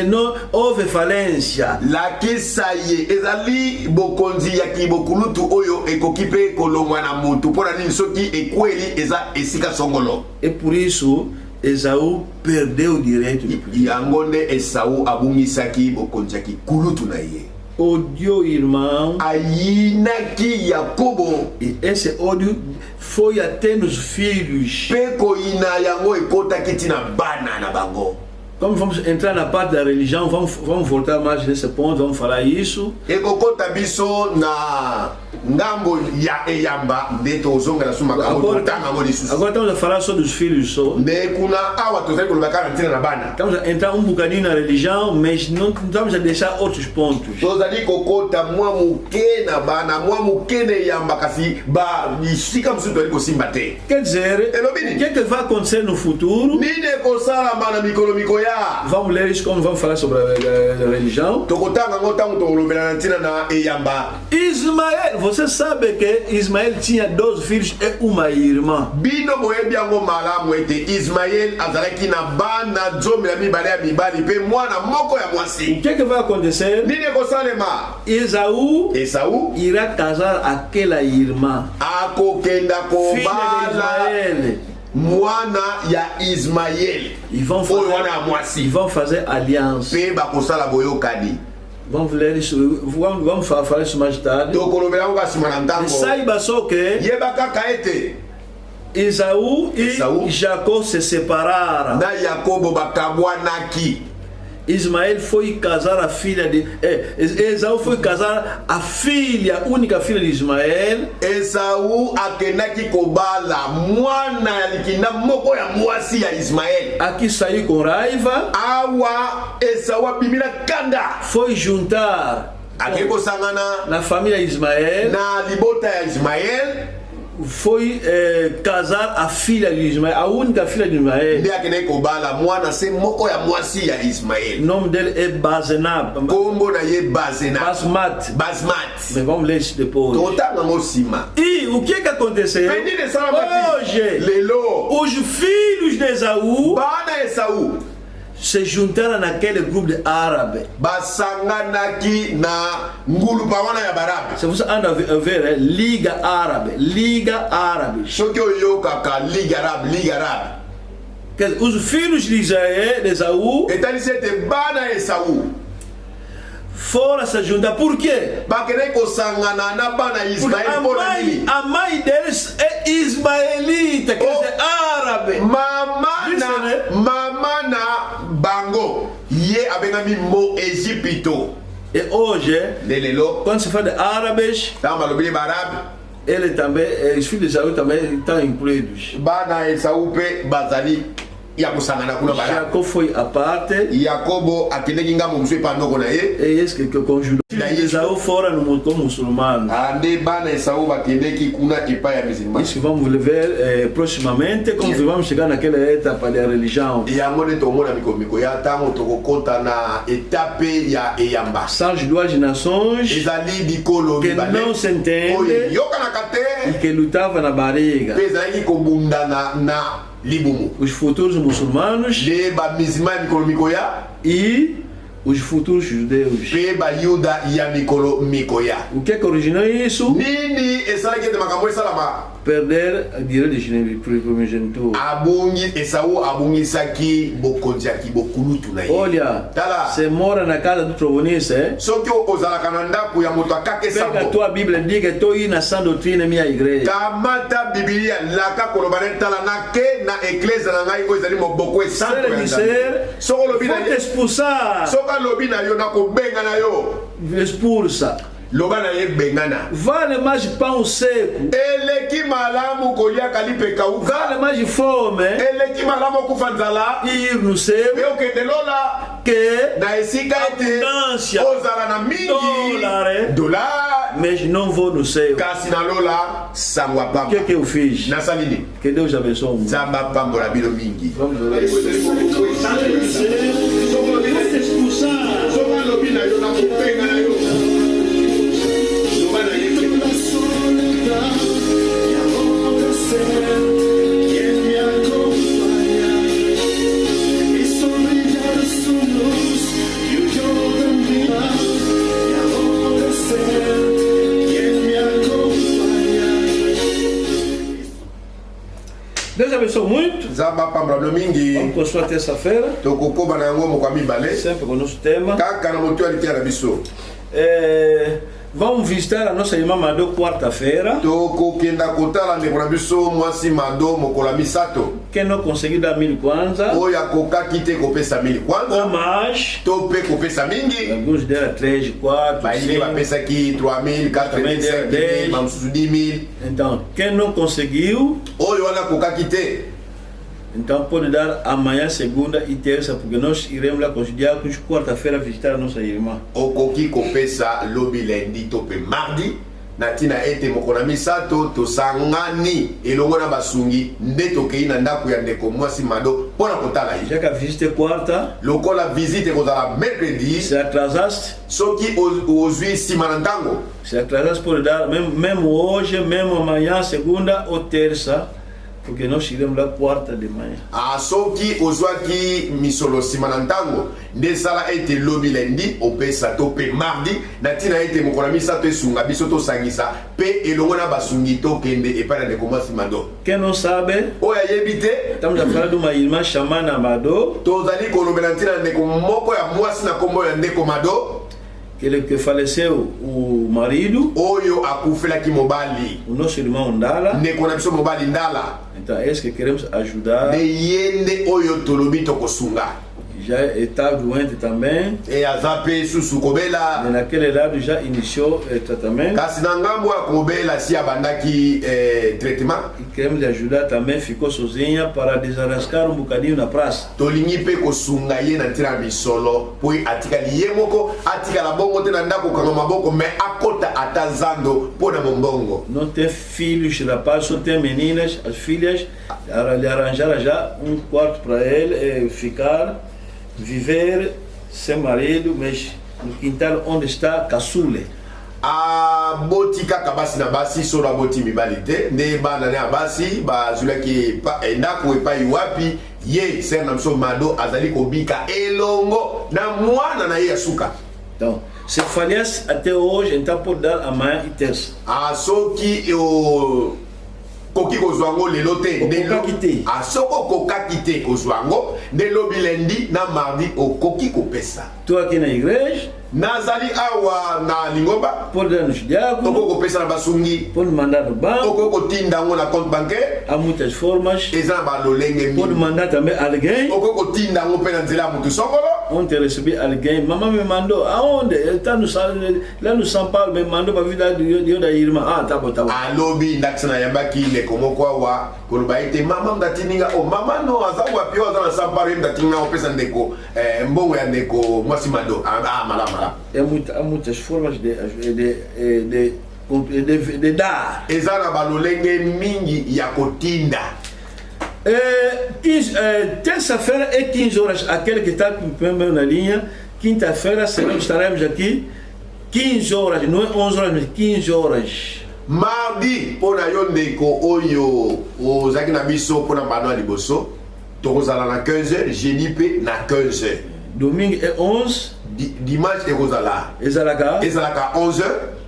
não houve falência. Lakisaye ezali bokonzi ya kibokulutu oyo ekokipe kolongwa na mutu pona nini soki ekweli eza esika songolo. E por isso Esaú perdeu o direito de yangonde Esaú abungisaki bokonzi ya kikulutu na ye. Odiou irmão. Ayinaki Yakobo. E esse ódio foi até nos filhos. Peko ina yango ekota kitina bana na bango. Como vamos entrar na parte da religião, vamos voltar mais nesse ponto, vamos falar isso. Ekokota biso na ngambo ya eyamba ndeto ozonga na suma kamoto tanga ngoni susu. Agora estamos a falar só dos filhos só. Nekuna awa tozali koloba karantina na bana. Estamos a entrar bocadinho na religião, mas não estamos a deixar outros pontos. Tozali kokota mwa muke na bana, mwa muke ne yamba kasi ba isika msuto ali kosimba te. Quer dizer, o que vai acontecer no futuro? Nine kosala bana mikolo koya. Vamos ler isso como vamos falar sobre a religião. Tokotanga ngotango tolobela ntina na eyamba. Ismael, você sabe que Ismael tinha 12 filhos e uma irmã. Bino boyebi yango malamu ete Ismael azalaki na bana zomi na mibale ya mibali pe mwana moko ya mwasi. O que vai acontecer? Nini ekosalema? Esaú irá casar aquela irmã, akokenda filha de kobala Ismael. mwana ya Ismael. Ils vont fazer aliança. Pe bakosala boyokani. Vamos ler isso, vamos falar isso mais tarde. Tokolobela ngo kasima na ntango. Saiba só que Yeba kaka ete Esaú e Jacó se separaram. na Yakobo bakabwanaki. Ismael foi casar a filha de Esaú foi casar a filha, única filha de Ismael. Esaú akendaki kobala mwana ya likina moko ya mwasi ya Ismael. Aqui saiu com raiva. Awa Esaú abimila kanda. Foi juntar Akeko sangana na família de Ismael. na libota ya Ismael. Foi casar a filha de Ismael, a única filha de Ismael. Nde akendaki kobala mwana se moko ya mwasi ya Ismael. O nome dele é Bazenab. Kombo na ye Basmat. Basmat. Mas vamos ler isso depois. Totanga ngosima. E o que aconteceu? Hoje, Lelo. os filhos de Esaú Bana Esaú se juntaram naquele grupo de árabes. basanganaki na ngulu pawana ya barabe. Se você anda a ver, Liga Árabe. Liga Árabe. Soki oyokaka Liga Arabe. Quer dizer, os filhos de Esaú Etalisi ete bana Esaú foram se juntar. Por quê? bakende kosangana na bana Porque Ismael mpona nini? a mãe deles é ismaelita, quer dizer, árabe. Mama na bango ye abengami mo Egipto. E hoje, Lelelo quando se fala de árabes, tamba lobi barabe ele também, os filhos de Esaú também estão incluídos. bana Esaú pe bazali ya kosangana kuna barabe. Jacó foi à parte. Yakobo akendeki ngambo mosusu epandoko na ye. E esse que conjunto. Esaú fora como muçulmano. Ande bana Esaú bakendeki kuna epai ya musulmano. Isso que vamos ver proximamente, como vamos chegar naquela etapa da religião. Yango nde tomona mikomiko ya ntango tokokɔta na etape ya eyamba. São as duas nações Ezali bikolo que mibale não se oyo entendem eyokanaka te e que lutavam na barriga. mpe ezalaki kobundana na libumu. Os futuros muçulmanos Le bamizima ya mikolo mikoya e os futuros judeus. mpe bayuda ya mikolo mikoya. O que originou isso? Nini esalaki ete makambo esalama? Perder a direito de primogenitura. Abungi Esaú abungisaki bokonziaki bokulutu na ye. Olha, Tala. você mora na casa do trovonista, Soki ozalaka na ndako ya moto akakesa pega a tua Bíblia e diga: estou indo na sã doutrina minha igreja. kamata bibilia laka koloba na tala na ke na eklese na ngai oyo ezali moboko esanto ya Nzambe. Soki olobi na Vou te ye expulsar. soki alobi na yo nakobenga na yo Expulsa. loba na ye bengana. Vale mais pão seco. Eleki malamu kolia kalipe kauka. Vale mais fome. Eleki malamu okufa nzala Ir no céu pe okende lola que na esika ete abundância. ozala na mingi dolar Mas não vou no céu. kasi na lola sangwa O pamba. que eu fiz? Nasali nini? Que Deus abençoe o mundo. Nzambe apambola bino mingi. Vamos orar. Soki alobi na yo nakobenga na yo loba na ye Deus abençoe muito. Nzambe apambola bino mingi. Vamos com a sua terça-feira. Tokokoba na yango mokwa mibale Sempre com o nosso tema. kaka na moto aliti na biso. Vamos visitar a nossa irmã Mado quarta-feira. Tokokenda kotala ndeko na biso mwasi Mado mokola misato Quem não conseguir dar 1000 kwanza, oyo akokaki te kopesa mili ou kwanza mais, to mpe kopesa mingi. alguns deram 3, 4, Baini 5. bapesaki 3000 4000 5000 bamosusu 10000 Então, quem não conseguiu, oyo wana akokaki te então pode dar amanhã, segunda e terça, porque nós iremos lá com os diáconos quarta-feira visitar a nossa irmã. okoki kopesa lobi lundi to mpe mardi natina ete mokona misato tosangani elongo na basungi nde tokei na ndako ya ndeko mwasi Mado pona kotala ye. Jaka visite quarta. Lokola visite kozala mercredi. C'est atrasast. Soki ozwi sima na ntango. C'est atrasast pour dar même hoje, même amanhã, segunda ou terça. Porque nós iremos lá quarta de manhã. Soki ozwaki misolo sima na ntango nde sala ete lobi lundi opesa to pe mardi natina ete mokona misato esunga biso tosangisa pe elongo na basungi tokende epai na ndeko mwasi Mado. Quem não sabe, oyo ayebi te, estamos a falar de uma irmã chamada Mado. Tozali kolobela ntina ndeko moko ya mwasi na kombo ya ndeko Mado. Que faleceu o marido. Oyo akufelaki mobali. O nosso irmão Ndala. Ndeko na biso mobali Ndala. Então é isso que queremos ajudar. De yende oyo tolobi tokosunga. Já está doente também. E azape susu kobela. E naquele lado já iniciou o tratamento. Kasi na ngambo ya kobela si abandaki traitement. E queremos ajudar também, ficou sozinha para desarrascar bocadinho na praça. Tolingi pe kosunga ye na tira bisolo, poi atika liye moko, atika la bongo te na ndako kanga maboko, me akota atazando pona mombongo. Não tem filhos rapazes, só tem meninas, as filhas lhe arranjaram já quarto para ele ficar, viver sem marido, mas no quintal onde está caçule. A boti kaka basi na basi solo boti mibali te nde bana ne abasi bazulaki ndako epai wapi ye ser na mso Mado azali kobika elongo na mwana na ye asuka. Então, se falhasse até hoje, então pode dar amanhã e terça. Soki o koki kozwango lelo te soko kokaki te kozwango nde lobi lundi na mardi okoki kopesa. Tu aqui na igreja nazali awa na Lingomba pode dar nos diáconos, toko kopesa na basungi, pode mandar no banco, toko kotinda ngo na compte bancaire. Há muitas formas. Eza ba lolenge mi. Pode mandar também alguém. Toko kotinda ngo pe na nzela mutu songolo. Ontem recebi alguém, mamãe me mandou, aonde? Ele está lá no São Paulo, me mandou para vir de da irmã. Tá bom. Alobi ndaksana yambaki ne komoko wa koluba ite mama ndatininga mama no azawa pio za na São Paulo ndatinga opesa ndeko mbongo ya ndeko mwasi Mado. Mala. Há muitas formas de dar. Ezana balolenge mingi ya kotinda. Terça-feira é 15 horas. Aquele que está primeiro na linha, quinta-feira estaremos aqui 15 horas, não é 11 horas, mas 15 horas. Mardi, pona yondeko oyo ozaki na biso pona bano liboso, tokozala na 15h, jeudi pe na 15h. Domingo é 11. Dimanche ekozala. Ezalaka 11h.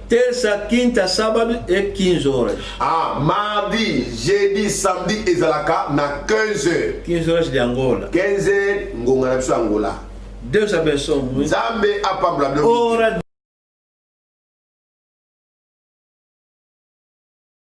Terça, quinta, sábado é 15 horas. Mardi, jeudi, samedi ezalaka na 15h. 15 horas de Angola. 15h ngonga na biso Angola. Deus abençoe. Nzambe apambula.